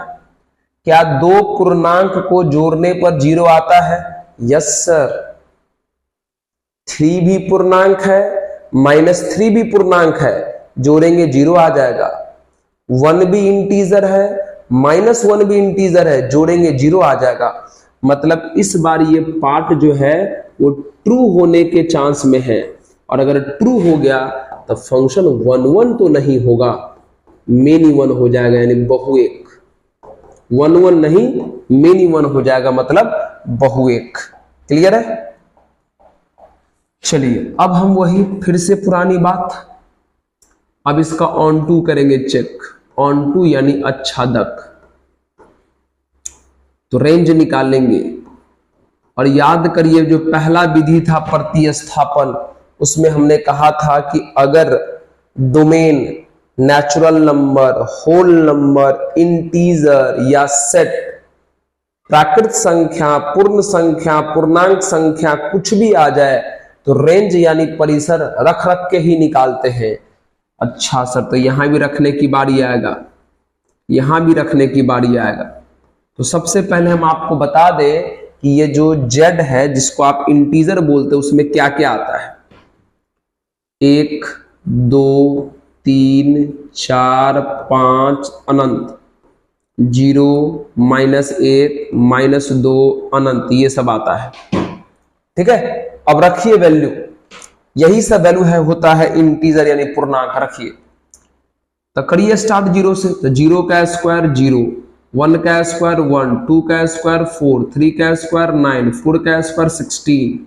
क्या 2 पूर्णांक को जोड़ने पर 0 आता है? Yes sir. 3 भी पूर्णांक है, -3 भी पूर्णांक है, जोड़ेंगे 0 आ जाएगा। 1 भी इंटीजर है, -1 भी इंटीजर है, जोड़ेंगे 0 आ जाएगा। मतलब इस बार ये पार्ट जो है वो ट्रू होने के चांस में है, और अगर ट्रू हो गया तो फंक्शन 1 1 तो नहीं होगा, मेनी 1 हो जाएगा, यानी बहुएक। 1 1 नहीं, मेनी 1 हो जाएगा, मतलब बहुएक। क्लियर है? चलिए अब हम वही फिर से पुरानी बात, अब इसका ऑन टू करेंगे चेक। ऑन टू यानी आच्छादक। तो रेंज निकालेंगे, और याद करिए जो पहला विधि था प्रतिस्थापन, उसमें हमने कहा था कि अगर domain natural number, whole number, integer या सेट, प्राकृत संख्या, पूर्ण संख्या, पूर्णांक संख्या कुछ भी आ जाए तो रेंज यानी परिसर रख रख के ही निकालते हैं। अच्छा सर, तो यहां भी रखने की बारी आएगा, यहां भी रखने की बारी आएगा। तो सबसे पहले हम आपको बता दें कि ये जो z है जिसको आप इंटीजर बोलते हैं, उसमें क्या क्या आता है। 1 2 3 4 5 अनंत, 0 -1 -2 अनंत, ये सब आता है। ठीक है, अब रखिए वैल्यू, यही सब वैल्यू है होता है इंटीजर यानी पूर्णांक। रखिए, तो करिए स्टार्ट 0 से। तो 0 का स्क्वायर 0, 1 का स्क्वायर 1, 2 का स्क्वायर 4, 3 का स्क्वायर 9, 4 का स्क्वायर 16,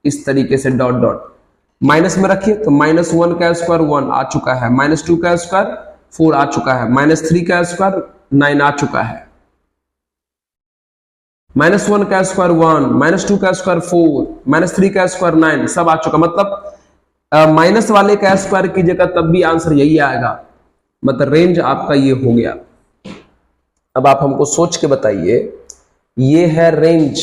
इस तरीके से डॉट डॉट माइनस में रखिए तो -1 का स्क्वायर 1 आ चुका है, -2 का स्क्वायर 4 आ चुका है, -3 का स्क्वायर 9 आ चुका है, -1 का स्क्वायर 1, -2 का स्क्वायर 4, -3 का स्क्वायर 9 सब आ चुका। मतलब माइनस वाले का स्क्वायर कीजिएगा तब भी आंसर यही आएगा। मतलब रेंज आपका ये हो गया। अब आप हमको सोच के बताइए, ये है रेंज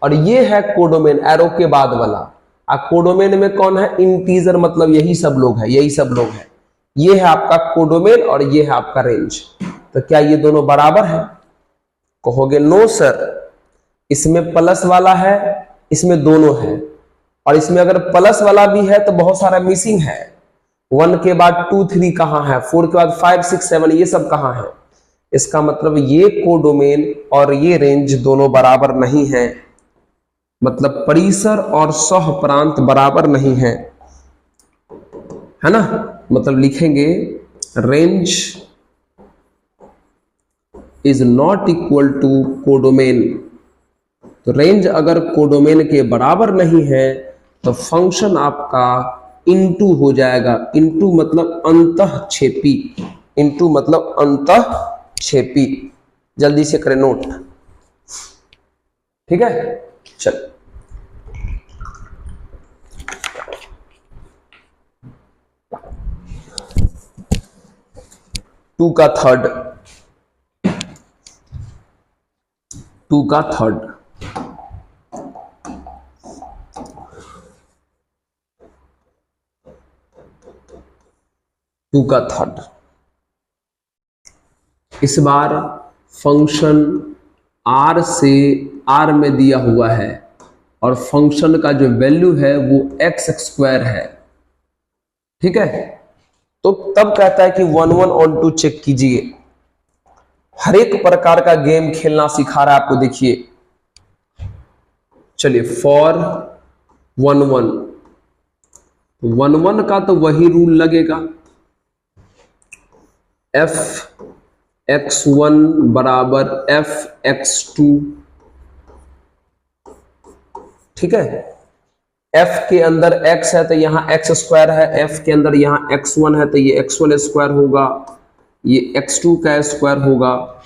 और ये है कोडोमेन एरो के बाद वाला। कोडोमेन में कौन है? इंटीजर, मतलब यही सब लोग है, यही सब लोग है। ये है आपका कोडोमेन और ये है आपका रेंज। तो क्या ये दोनों बराबर है? कहोगे नो सर, इसमें प्लस वाला है, इसमें दोनों है, और इसमें अगर प्लस वाला भी है तो बहुत सारा मिसिंग है। 1 के बाद 2 3 कहां है, 4 के बाद 5 6 7 ये सब कहां है? इसका मतलब ये कोडोमेन और ये रेंज दोनों बराबर नहीं है, मतलब परिसर और सह प्रांत बराबर नहीं है ना। मतलब लिखेंगे range is not equal to codomain. तो रेंज अगर कोडोमेन के बराबर नहीं है तो फंक्शन आपका इनटू हो जाएगा। इनटू मतलब अंतःक्षेपी, इनटू मतलब अंतःक्षेपी। जल्दी से करें नोट, ठीक है। चल 2 का थर्ड, 2 का थर्ड, इस बार फंक्शन r से r में दिया हुआ है और फंक्शन का जो वैल्यू है वो x स्क्वायर है, ठीक है। तो तब कहता है कि 1 1 ऑन 2 चेक कीजिए। हर एक प्रकार का गेम खेलना सिखा रहा है आपको, देखिए। चलिए फॉर 1 1, 1 1 का तो वही रूल लगेगा, f(x1) बराबर f(x2), ठीक है। f के अंदर x है तो यहां x स्क्वायर है, f के अंदर यहां x1 है तो ये x1 स्क्वायर होगा, ये x2 का स्क्वायर होगा,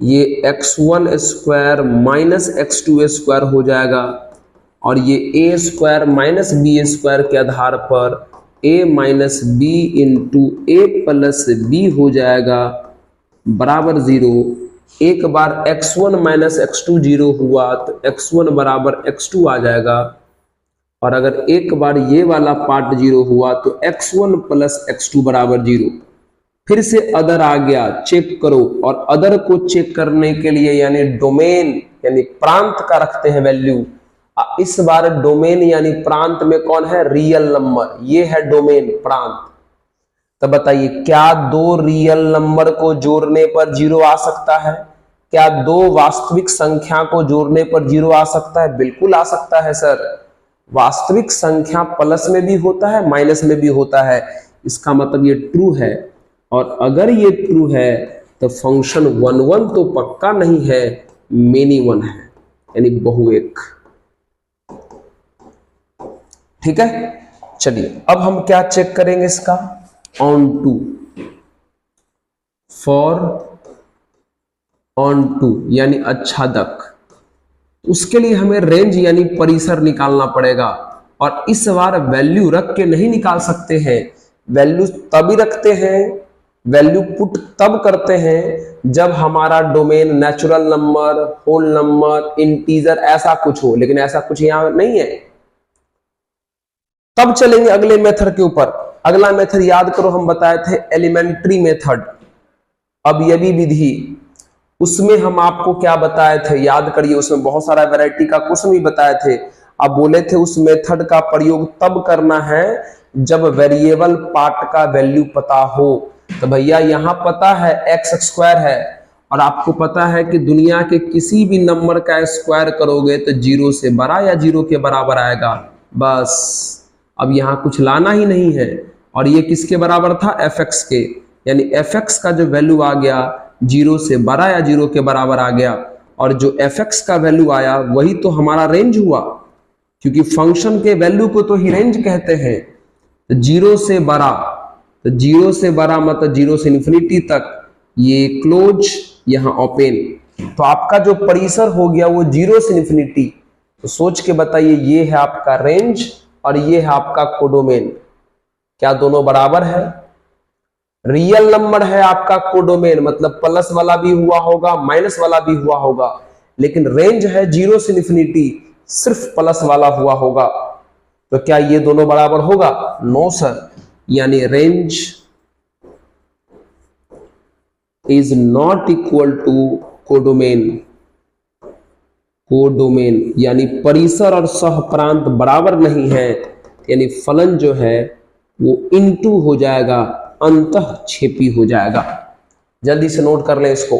ये x1 square minus x2 square हो जाएगा, और ये a square minus b square के आधार पर a minus B into A plus B हो जाएगा बराबर 0। एक बार x1 माइनस x2 0 हुआ तो x1 बराबर x2 आ जाएगा, और अगर एक बार ये वाला पार्ट 0 हुआ तो x1 प्लस x2 बराबर 0। फिर से अदर आ गया, चेक करो। और अदर को चेक करने के लिए यानी डोमेन यानी प्रांत का रखते हैं वैल्यू। इस बार डोमेन यानी प्रांत में कौन है? रियल नंबर, ये है डोमेन प्रांत। तो बताइए क्या दो रियल नंबर को जोड़ने पर 0 आ सकता है? क्या दो वास्तविक संख्या को जोड़ने पर 0 आ सकता है? बिल्कुल आ सकता है सर। वास्तविक संख्या प्लस में भी होता है, माइनस में भी होता है। इसका मतलब ये ट्रू है, और अगर ये ट्रू है तो फंक्शन 1 1 तो पक्का नहीं है, मेनी वन है, यानी बहुएक, ठीक है। चलिए अब हम क्या चेक करेंगे इसका? Onto, for onto यानी आच्छादक। उसके लिए हमें रेंज यानी परिसर निकालना पड़ेगा, और इस बार वैल्यू रख के नहीं निकाल सकते हैं। वैल्यू तभी रखते हैं, वैल्यू पुट तब करते हैं जब हमारा domain natural number, whole number, integer ऐसा कुछ हो, लेकिन ऐसा कुछ यहां नहीं है। तब चलेंगे अगले मेथड के ऊपर। अगला मेथड याद करो, हम बताए थे एलिमेंट्री मेथड। अब ये भी विधि, उसमें हम आपको क्या बताए थे याद करिए। उसमें बहुत सारा वैरायटी का क्वेश्चन भी बताए थे। आप बोले थे उस मेथड का प्रयोग तब करना है जब वेरिएबल पार्ट का वैल्यू पता हो। तो भैया यहां पता है x स्क्वायर है, और आपको पता है कि दुनिया के किसी भी नंबर का स्क्वायर करोगे तो 0 से बड़ा या 0 के बराबर आएगा। बस अब यहां कुछ लाना ही नहीं है। और ये किसके बराबर था? fx के, यानी fx का जो वैल्यू आ गया 0 से बड़ा या 0 के बराबर आ गया, और जो fx का वैल्यू आया वही तो हमारा रेंज हुआ, क्योंकि फंक्शन के वैल्यू को तो ही रेंज कहते हैं। तो 0 से बड़ा, तो 0 से बड़ा मतलब 0 से इन्फिनिटी तक, ये क्लोज, यहां ओपन। तो आपका जो परिसर हो गया वो 0 से इन्फिनिटी। तो सोच के बताइए, ये है आपका रेंज और ये है आपका कोडोमेन, क्या दोनों बराबर है? रियल नंबर है आपका कोडोमेन, मतलब प्लस वाला भी हुआ होगा माइनस वाला भी हुआ होगा, लेकिन रेंज है 0 से इन्फिनिटी, सिर्फ प्लस वाला हुआ होगा। तो क्या ये दोनों बराबर होगा? नो सर, यानी range is not equal to codomain. Codomain यानी परिसर और सहप्रांत बराबर नहीं है, यानी फलन जो है वो इनटू हो जाएगा, अंतःक्षेपी हो जाएगा। जल्दी से नोट कर लें इसको।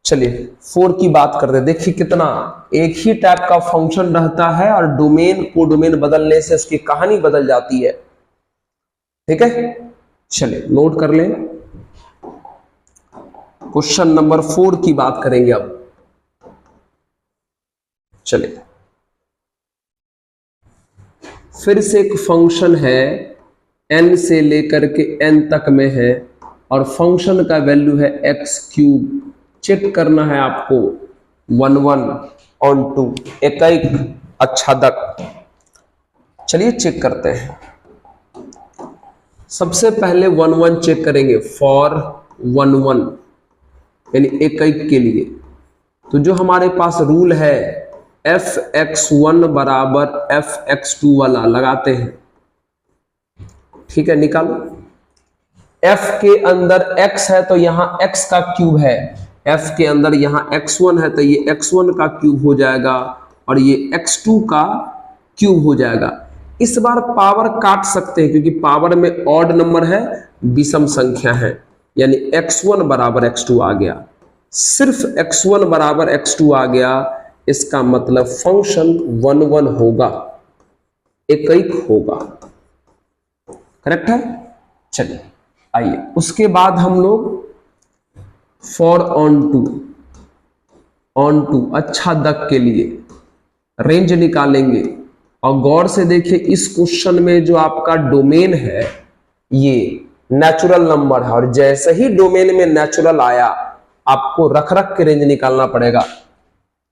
चलिए 4 की बात करते हैं। देखिए कितना एक ही टाइप का फंक्शन रहता है और डोमेन कोडोमेन बदलने से उसकी कहानी बदल जाती है। ठीक है, चलिए नोट कर लें। क्वेश्चन नंबर 4 की बात करेंगे अब। चलिए, फिर से एक फंक्शन है, n से लेकर के n तक में है, और फंक्शन का वैल्यू है x क्यूब। चेक करना है आपको 1 1 on 2, एक अच्छादक। चलिए चेक करते हैं। सबसे पहले 1 1 चेक करेंगे, फॉर 1 1 यानी एक के लिए। तो जो हमारे पास रूल है fx1 बराबर fx2 वाला लगाते हैं। ठीक है, निकालो। f के अंदर x है तो यहां x का क्यूब है, f के अंदर यहां x1 है तो ये x1 का क्यूब हो जाएगा और ये x2 का क्यूब हो जाएगा। इस बार पावर काट सकते हैं क्योंकि पावर में ऑड नंबर है, विषम संख्या है, यानी x1 बराबर x2 आ गया। सिर्फ x1 बराबर x2 आ गया, इसका मतलब फंक्शन 1 1 होगा, एक होगा। करेक्ट है। चलिए आइए, उसके बाद हम लोग फॉर ऑन टू अच्छादक के लिए रेंज निकालेंगे। और गौर से देखिए, इस क्वेश्चन में जो आपका डोमेन है ये नेचुरल नंबर है, और जैसे ही डोमेन में नेचुरल आया आपको रख रख के रेंज निकालना पड़ेगा,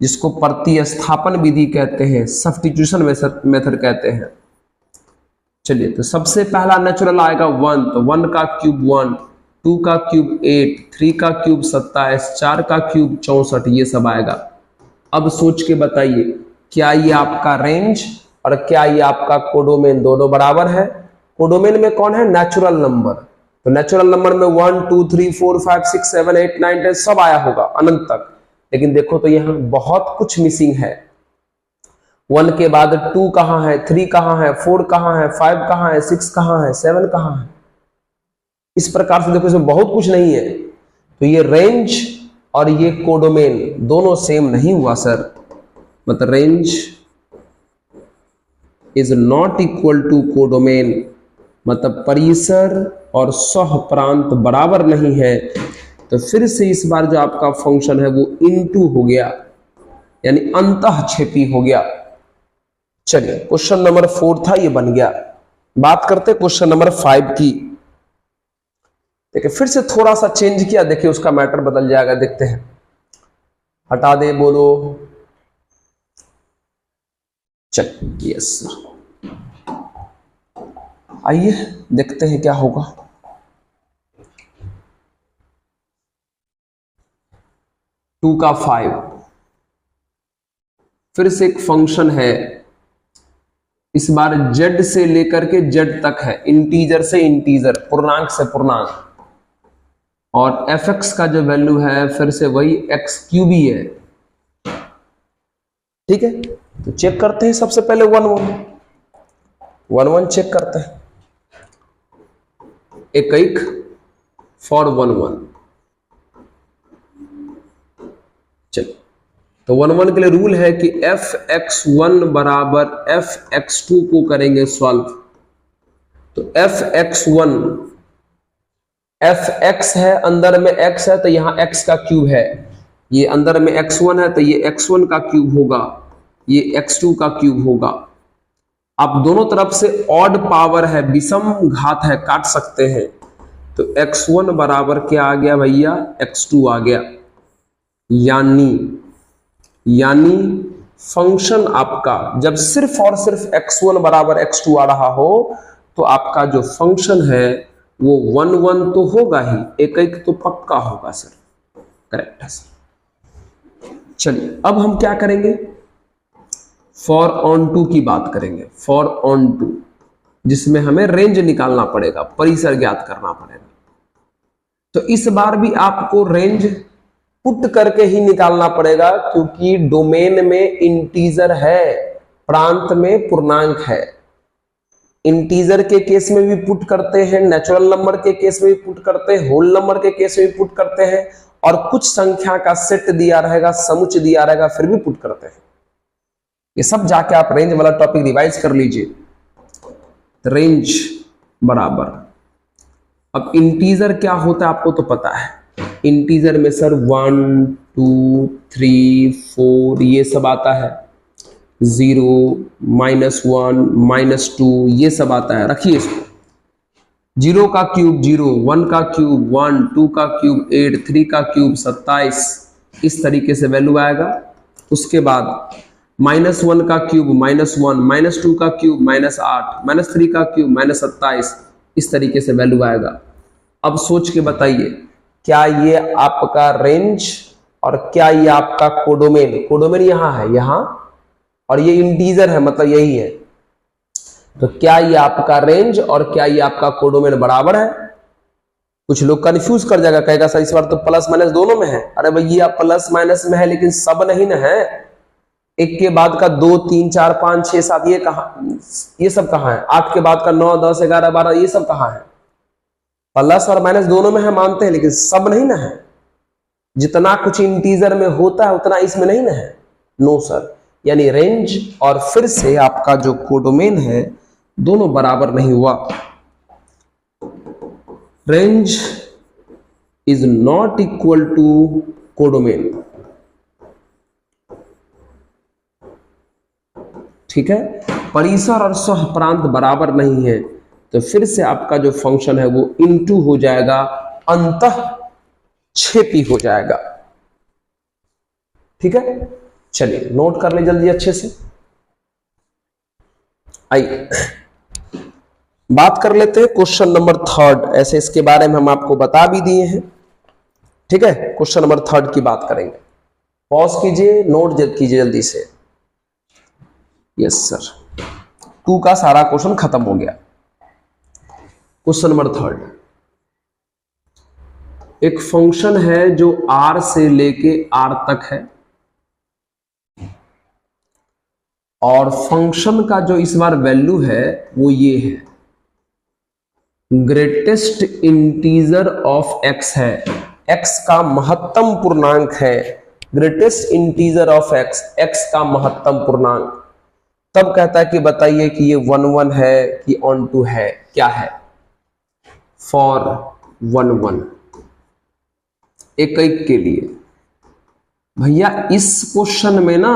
जिसको प्रतिस्थापन विधि कहते हैं, सब्स्टिट्यूशन मेथड कहते हैं। चलिए, तो सबसे पहला नेचुरल आएगा 1, तो 1 का क्यूब 1, 2 का क्यूब 8, 3 का क्यूब 27, 4 का क्यूब 64, ये सब आएगा। अब सोच के बताइए, क्या ये आपका रेंज और क्या ये आपका कोडोमेन दोनों बराबर है? कोडोमेन में कौन है? Natural number. तो नेचुरल नंबर में 1 2 3 4 5 6 7 8 9 10 सब आया होगा अनंत तक। लेकिन देखो तो यहां बहुत कुछ मिसिंग है। 1 के बाद 2 कहां है, 3 कहां है, 4 कहां है, 5 कहां है, 6 कहां है, 7 कहां है। इस प्रकार से देखो इसमें बहुत कुछ नहीं है। तो ये रेंज और ये कोडोमेन दोनों सेम नहीं हुआ सर, मतलब range is not equal to codomain, मतलब परिसर और सहप्रांत बराबर नहीं है। तो फिर से इस बार जो आपका फंक्शन है वो इनटू हो गया, यानी अंतःक्षेपी हो गया। चलिए, क्वेश्चन नंबर 4 था, ये बन गया। बात करते क्वेश्चन नंबर 5 की। देखिए फिर से थोड़ा सा चेंज किया, देखिए उसका मैटर बदल जाएगा। देखते हैं, हटा दे, बोलो। चलिए यस सर, आइए देखते हैं क्या होगा। टू का 5, फिर से एक फंक्शन है, इस बार z से लेकर के z तक है, इंटीजर से इंटीजर, पूर्णांक से पूर्णांक। और fx का जो वैल्यू है फिर से वही x क्यूब ही है। ठीक है, तो चेक करते हैं। सबसे पहले 1 1 चेक करते हैं। एक फॉर 1 1। चलिए, तो 1 1 के लिए रूल है कि fx1 बराबर fx2 को करेंगे सॉल्व। तो fx1 एफ एक्स है, अंदर में एक्स है तो यहाँ एक्स का क्यूब है, ये अंदर में x1 है तो ये x1 का क्यूब होगा, ये x2 का क्यूब होगा। आप दोनों तरफ से ऑड पावर है, विषम घात है, काट सकते हैं, तो x1 बराबर क्या आ गया भैया, x2 आ गया। यानी फंक्शन आपका जब सिर्फ और सिर्फ x1 बराबर x2 आ रहा हो तो आपका जो फंक्शन है वो 1 1 तो होगा ही, एक एक तो पक्का होगा सर, करेक्ट है सर। चलिए अब हम क्या करेंगे, फॉर ऑन टू की बात करेंगे, फॉर ऑन टू, जिसमें हमें रेंज निकालना पड़ेगा, परिसर ज्ञात करना पड़ेगा। तो इस बार भी आपको रेंज पुट करके ही निकालना पड़ेगा, क्योंकि डोमेन में इंटीजर है, प्रांत में पूर्णांक है। इंटीजर के केस में भी पुट करते हैं, नेचुरल नंबर के केस में भी पुट करते हैं, होल नंबर के केस में भी पुट करते हैं, और कुछ संख्या का सेट दिया रहेगा, समुच्चय दिया रहेगा, फिर भी पुट करते हैं। ये सब जाके आप रेंज वाला टॉपिक रिवाइज कर लीजिए। रेंज बराबर, अब इंटीजर क्या होता है आपको तो पता है, इंटीजर में सर 1 2 3 4 ये सब आता है, 0 -1 -2 ये सब आता है। रखिए इसको, 0 का क्यूब 0, 1 का क्यूब 1, 2 का क्यूब 8, 3 का क्यूब 27, इस तरीके से वैल्यू आएगा। उसके बाद -1 का क्यूब -1, -2 का क्यूब -8, -3 का क्यूब -27, इस तरीके से वैल्यू आएगा। अब सोच के बताइए, क्या ये आपका रेंज और क्या ये आपका कोडोमेन, कोडोमेन यहां है, यहां, और ये इंटीजर है, मतलब यही है, तो क्या ये आपका रेंज और क्या ये आपका कोडोमेन बराबर है? कुछ लोग कंफ्यूज कर जाएगा, कहेगा सर इस बार तो प्लस माइनस दोनों में है। अरे भैया प्लस माइनस में है, लेकिन सब नहीं ना है, एक के बाद का 2 3 4 5 6 7 ये कहां, ये सब कहां है? 8 के बाद का 9 10 11 12 ये सब कहां है? प्लस और माइनस दोनों में है मानते हैं, लेकिन सब नहीं ना है। जितना कुछ इंटीजर में होता है उतना इसमें नहीं ना है, नो सर। यानी रेंज और फिर से आपका जो कोडोमेन है दोनों बराबर नहीं हुआ। Range is not equal to codomain, ठीक है। परिसर और सहप्रांत बराबर नहीं है, तो फिर से आपका जो फंक्शन है वो इनटू हो जाएगा, अंतःक्षेपी हो जाएगा, ठीक है। चलिए नोट कर ले जल्दी अच्छे से। आइए बात कर लेते हैं क्वेश्चन नंबर 3, ऐसे इसके बारे में हम आपको बता भी दिए हैं, ठीक है। क्वेश्चन नंबर 3 की बात करेंगे, पॉज कीजिए, नोट कीजिए जल्दी से। यस सर, 2 का सारा क्वेश्चन खत्म हो गया। क्वेश्चन नंबर 3, एक फंक्शन है जो R से लेके R तक है, और फंक्शन का जो इस बार वैल्यू है वो ये है, ग्रेटेस्ट इंटीजर ऑफ x है, x का महत्तम पूर्णांक है, ग्रेटेस्ट इंटीजर ऑफ x का महत्तम पूर्णांक। तब कहता है कि बताइए कि ये 1 1 है कि ऑन टू है, क्या है? फॉर 1 1, एक एक के लिए। भैया इस क्वेश्चन में ना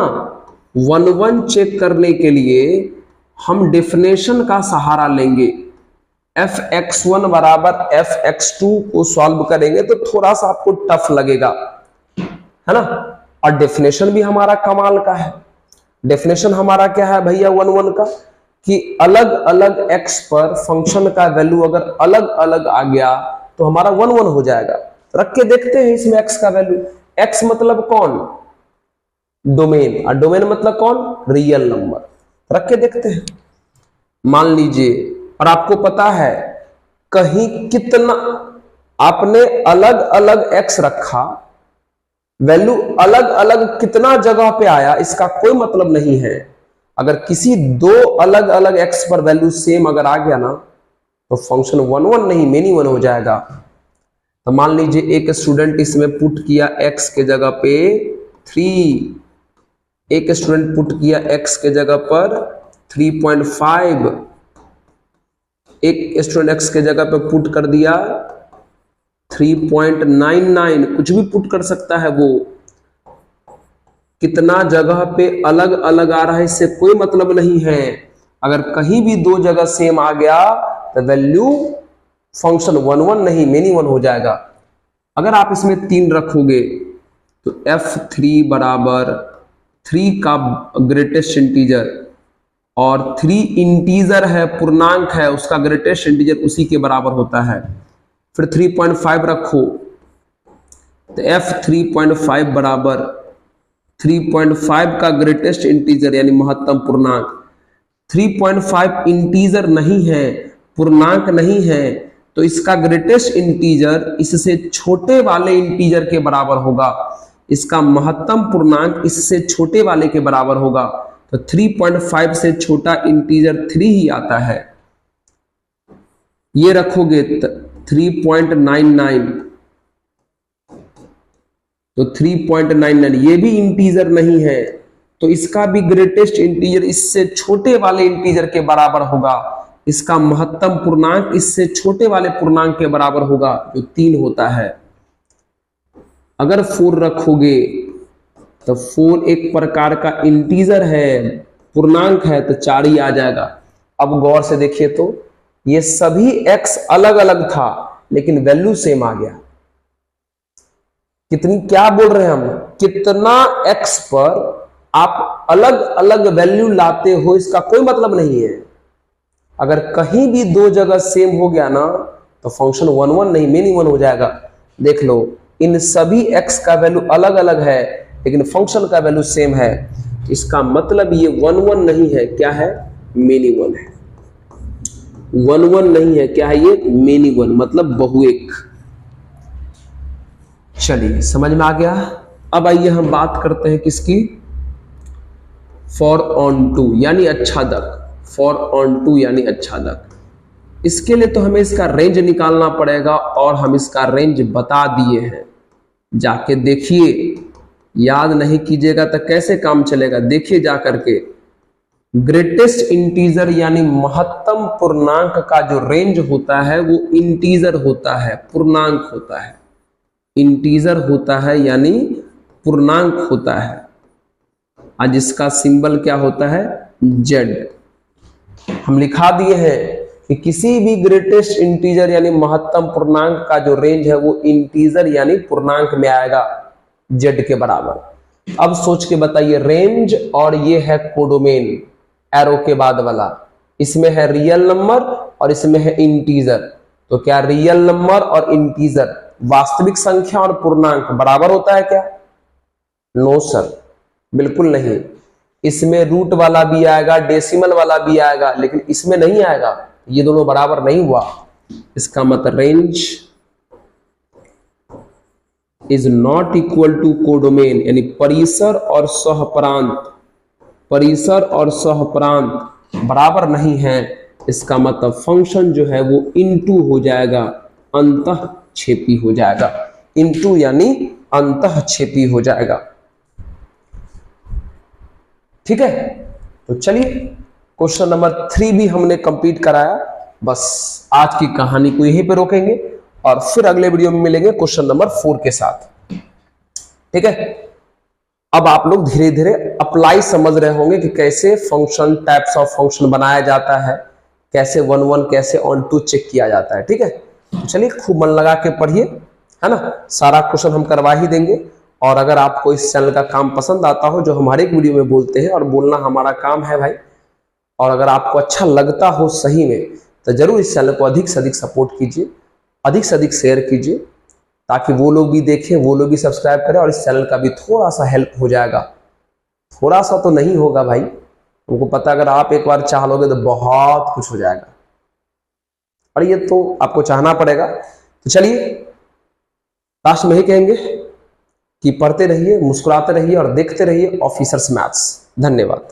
1 1 चेक करने के लिए हम डेफिनेशन का सहारा लेंगे। fx1 बराबर fx2 को सॉल्व करेंगे तो थोड़ा सा आपको टफ लगेगा, है ना। और डेफिनेशन भी हमारा कमाल का है। डेफिनेशन हमारा क्या है भैया 1 1 का, कि अलग अलग x पर फंक्शन का वैल्यू अगर अलग अलग आ गया तो हमारा 1 1 हो जाएगा। रख के देखते हैं इसमें x का वैल्यू। x मतलब कौन? डोमेन, और डोमेन मतलब कौन? Real number. रख के देखते हैं। मान लीजिए, और आपको पता है कहीं कितना आपने अलग अलग x रखा, वैल्यू अलग अलग कितना जगह पे आया इसका कोई मतलब नहीं है। अगर किसी 2 अलग अलग x पर वैल्यू सेम अगर आ गया ना तो फंक्शन 1 1 नहीं मेनी 1 हो जाएगा। तो मान लीजिए एक स्टूडेंट इसमें पुट किया x के जगह पे 3, एक स्टूडेंट पुट किया x के जगह पर 3.5, एक स्टूडेंट x के जगह पे पुट कर दिया 3.99 कुछ भी पुट कर सकता है वो। कितना जगह पे अलग अलग आ रहा है इससे कोई मतलब नहीं है। अगर कहीं भी दो जगह सेम आ गया तो वैल्यू फंक्शन 1 1 नहीं मेनी 1 हो जाएगा। अगर आप इसमें 3 रखोगे तो f3 बराबर 3 का ग्रेटेस्ट इंटीजर और 3 इंटीजर है, पूर्णांक है, उसका ग्रेटेस्ट इंटीजर उसी के बराबर होता है। फिर 3.5 रखो तो f 3.5 बराबर 3.5 का ग्रेटेस्ट इंटीजर यानी महत्तम पूर्णांक। 3.5 इंटीजर नहीं है, पूर्णांक नहीं है, तो इसका ग्रेटेस्ट इंटीजर इससे छोटे वाले इंटीजर के बराबर होगा। इसका महत्तम पूर्णांक इससे छोटे वाले के बराबर होगा। तो 3.5 से छोटा इंटीजर 3 ही आता है। ये रखोगे 3.99 तो 3.99 ये भी इंटीजर नहीं है, तो इसका भी ग्रेटेस्ट इंटीजर इससे छोटे वाले इंटीजर के बराबर होगा। इसका महत्तम पूर्णांक इससे छोटे वाले पूर्णांक के बराबर होगा जो 3 होता है। अगर 4 रखोगे तो 4 एक प्रकार का इंटीजर है, पूर्णांक है, तो 4 ही आ जाएगा। अब गौर से देखिए तो ये सभी x अलग अलग था लेकिन वैल्यू सेम आ गया। कितनी क्या बोल रहे हैं हम, कितना x पर आप अलग अलग वैल्यू लाते हो इसका कोई मतलब नहीं है। अगर कहीं भी दो जगह सेम हो गया ना तो फंक्शन 1 1 नहीं मेनी 1 हो जाएगा। देख लो इन सभी x का वैल्यू अलग अलग है लेकिन फंक्शन का वैल्यू सेम है। इसका मतलब ये 1 1 नहीं है, क्या है, मेनी 1 है। 1 1 नहीं है, क्या है ये, मेनी 1 मतलब बहुएक। चलिए समझ में आ गया। अब आइए हम बात करते हैं किसकी, फॉर ऑन टू यानी अच्छादक। फॉर ऑन टू यानी अच्छादक। इसके लिए तो हमें इसका रेंज निकालना पड़ेगा और हम इसका रेंज बता दिए हैं। जाके देखिए, याद नहीं कीजिएगा तो कैसे काम चलेगा। देखिए जा करके, ग्रेटेस्ट इंटीजर यानी महत्तम पूर्णांक का जो रेंज होता है वो इंटीजर होता है, पूर्णांक होता है। इंटीजर होता है यानी पूर्णांक होता है। आज इसका सिंबल क्या होता है, जेड। हम लिखा दिए हैं कि किसी भी ग्रेटेस्ट इंटीजर यानी महत्तम पूर्णांक का जो रेंज है वो इंटीजर यानी पूर्णांक में आएगा, जेड के बराबर। अब सोच के बताइए, रेंज और ये है कोडोमेन, एरो के बाद वाला, इसमें है रियल नंबर और इसमें है इंटीजर। तो क्या रियल नंबर और इंटीजर, वास्तविक संख्या और पूर्णांक बराबर होता है क्या? नो सर, बिल्कुल नहीं। इसमें रूट वाला भी आएगा, डेसिमल वाला भी आएगा, लेकिन इसमें नहीं आएगा। ये दोनों बराबर नहीं हुआ। इसका मतलब range is not equal to codomain यानी परिसर और सहप्रांत। परिसर और सहप्रांत बराबर नहीं है। इसका मतलब फंक्शन जो है वो इनटू हो जाएगा, अंतःक्षेपी हो जाएगा। इनटू यानी अंतःक्षेपी हो जाएगा। ठीक है, तो चलिए क्वेश्चन नंबर 3 भी हमने कंप्लीट कराया। बस आज की कहानी को यहीं पे रोकेंगे और फिर अगले वीडियो में मिलेंगे क्वेश्चन नंबर 4 के साथ। ठीक है, अब आप लोग धीरे धीरे अप्लाई समझ रहे होंगे कि कैसे फंक्शन, टाइप्स ऑफ फंक्शन बनाया जाता है, कैसे 1 1 कैसे ऑन टू चेक किया जाता है। ठीक है, तो चलिए खूब मन लगा के पढ़िए, है ना। सारा क्वेश्चन हम करवा ही देंगे। और अगर आपको इस चैनल का काम पसंद आता हो, जो हम हर एक वीडियो में बोलते हैं, और बोलना हमारा काम है भाई, और अगर आपको अच्छा लगता हो सही में, तो जरूर इस चैनल को अधिक से अधिक सपोर्ट कीजिए, अधिक से अधिक शेयर कीजिए, ताकि वो लोग भी देखें, वो लोग भी सब्सक्राइब करें और इस चैनल का भी थोड़ा सा हेल्प हो जाएगा। थोड़ा सा तो नहीं होगा भाई, हमको पता, अगर आप एक बार चाह लोगे तो बहुत कुछ हो जाएगा, और ये तो आपको चाहना पड़ेगा। तो चलिए लास्ट में ही कहेंगे कि पढ़ते रहिए, मुस्कुराते रहिए और देखते रहिए ऑफिसर्स मैथ्स। धन्यवाद।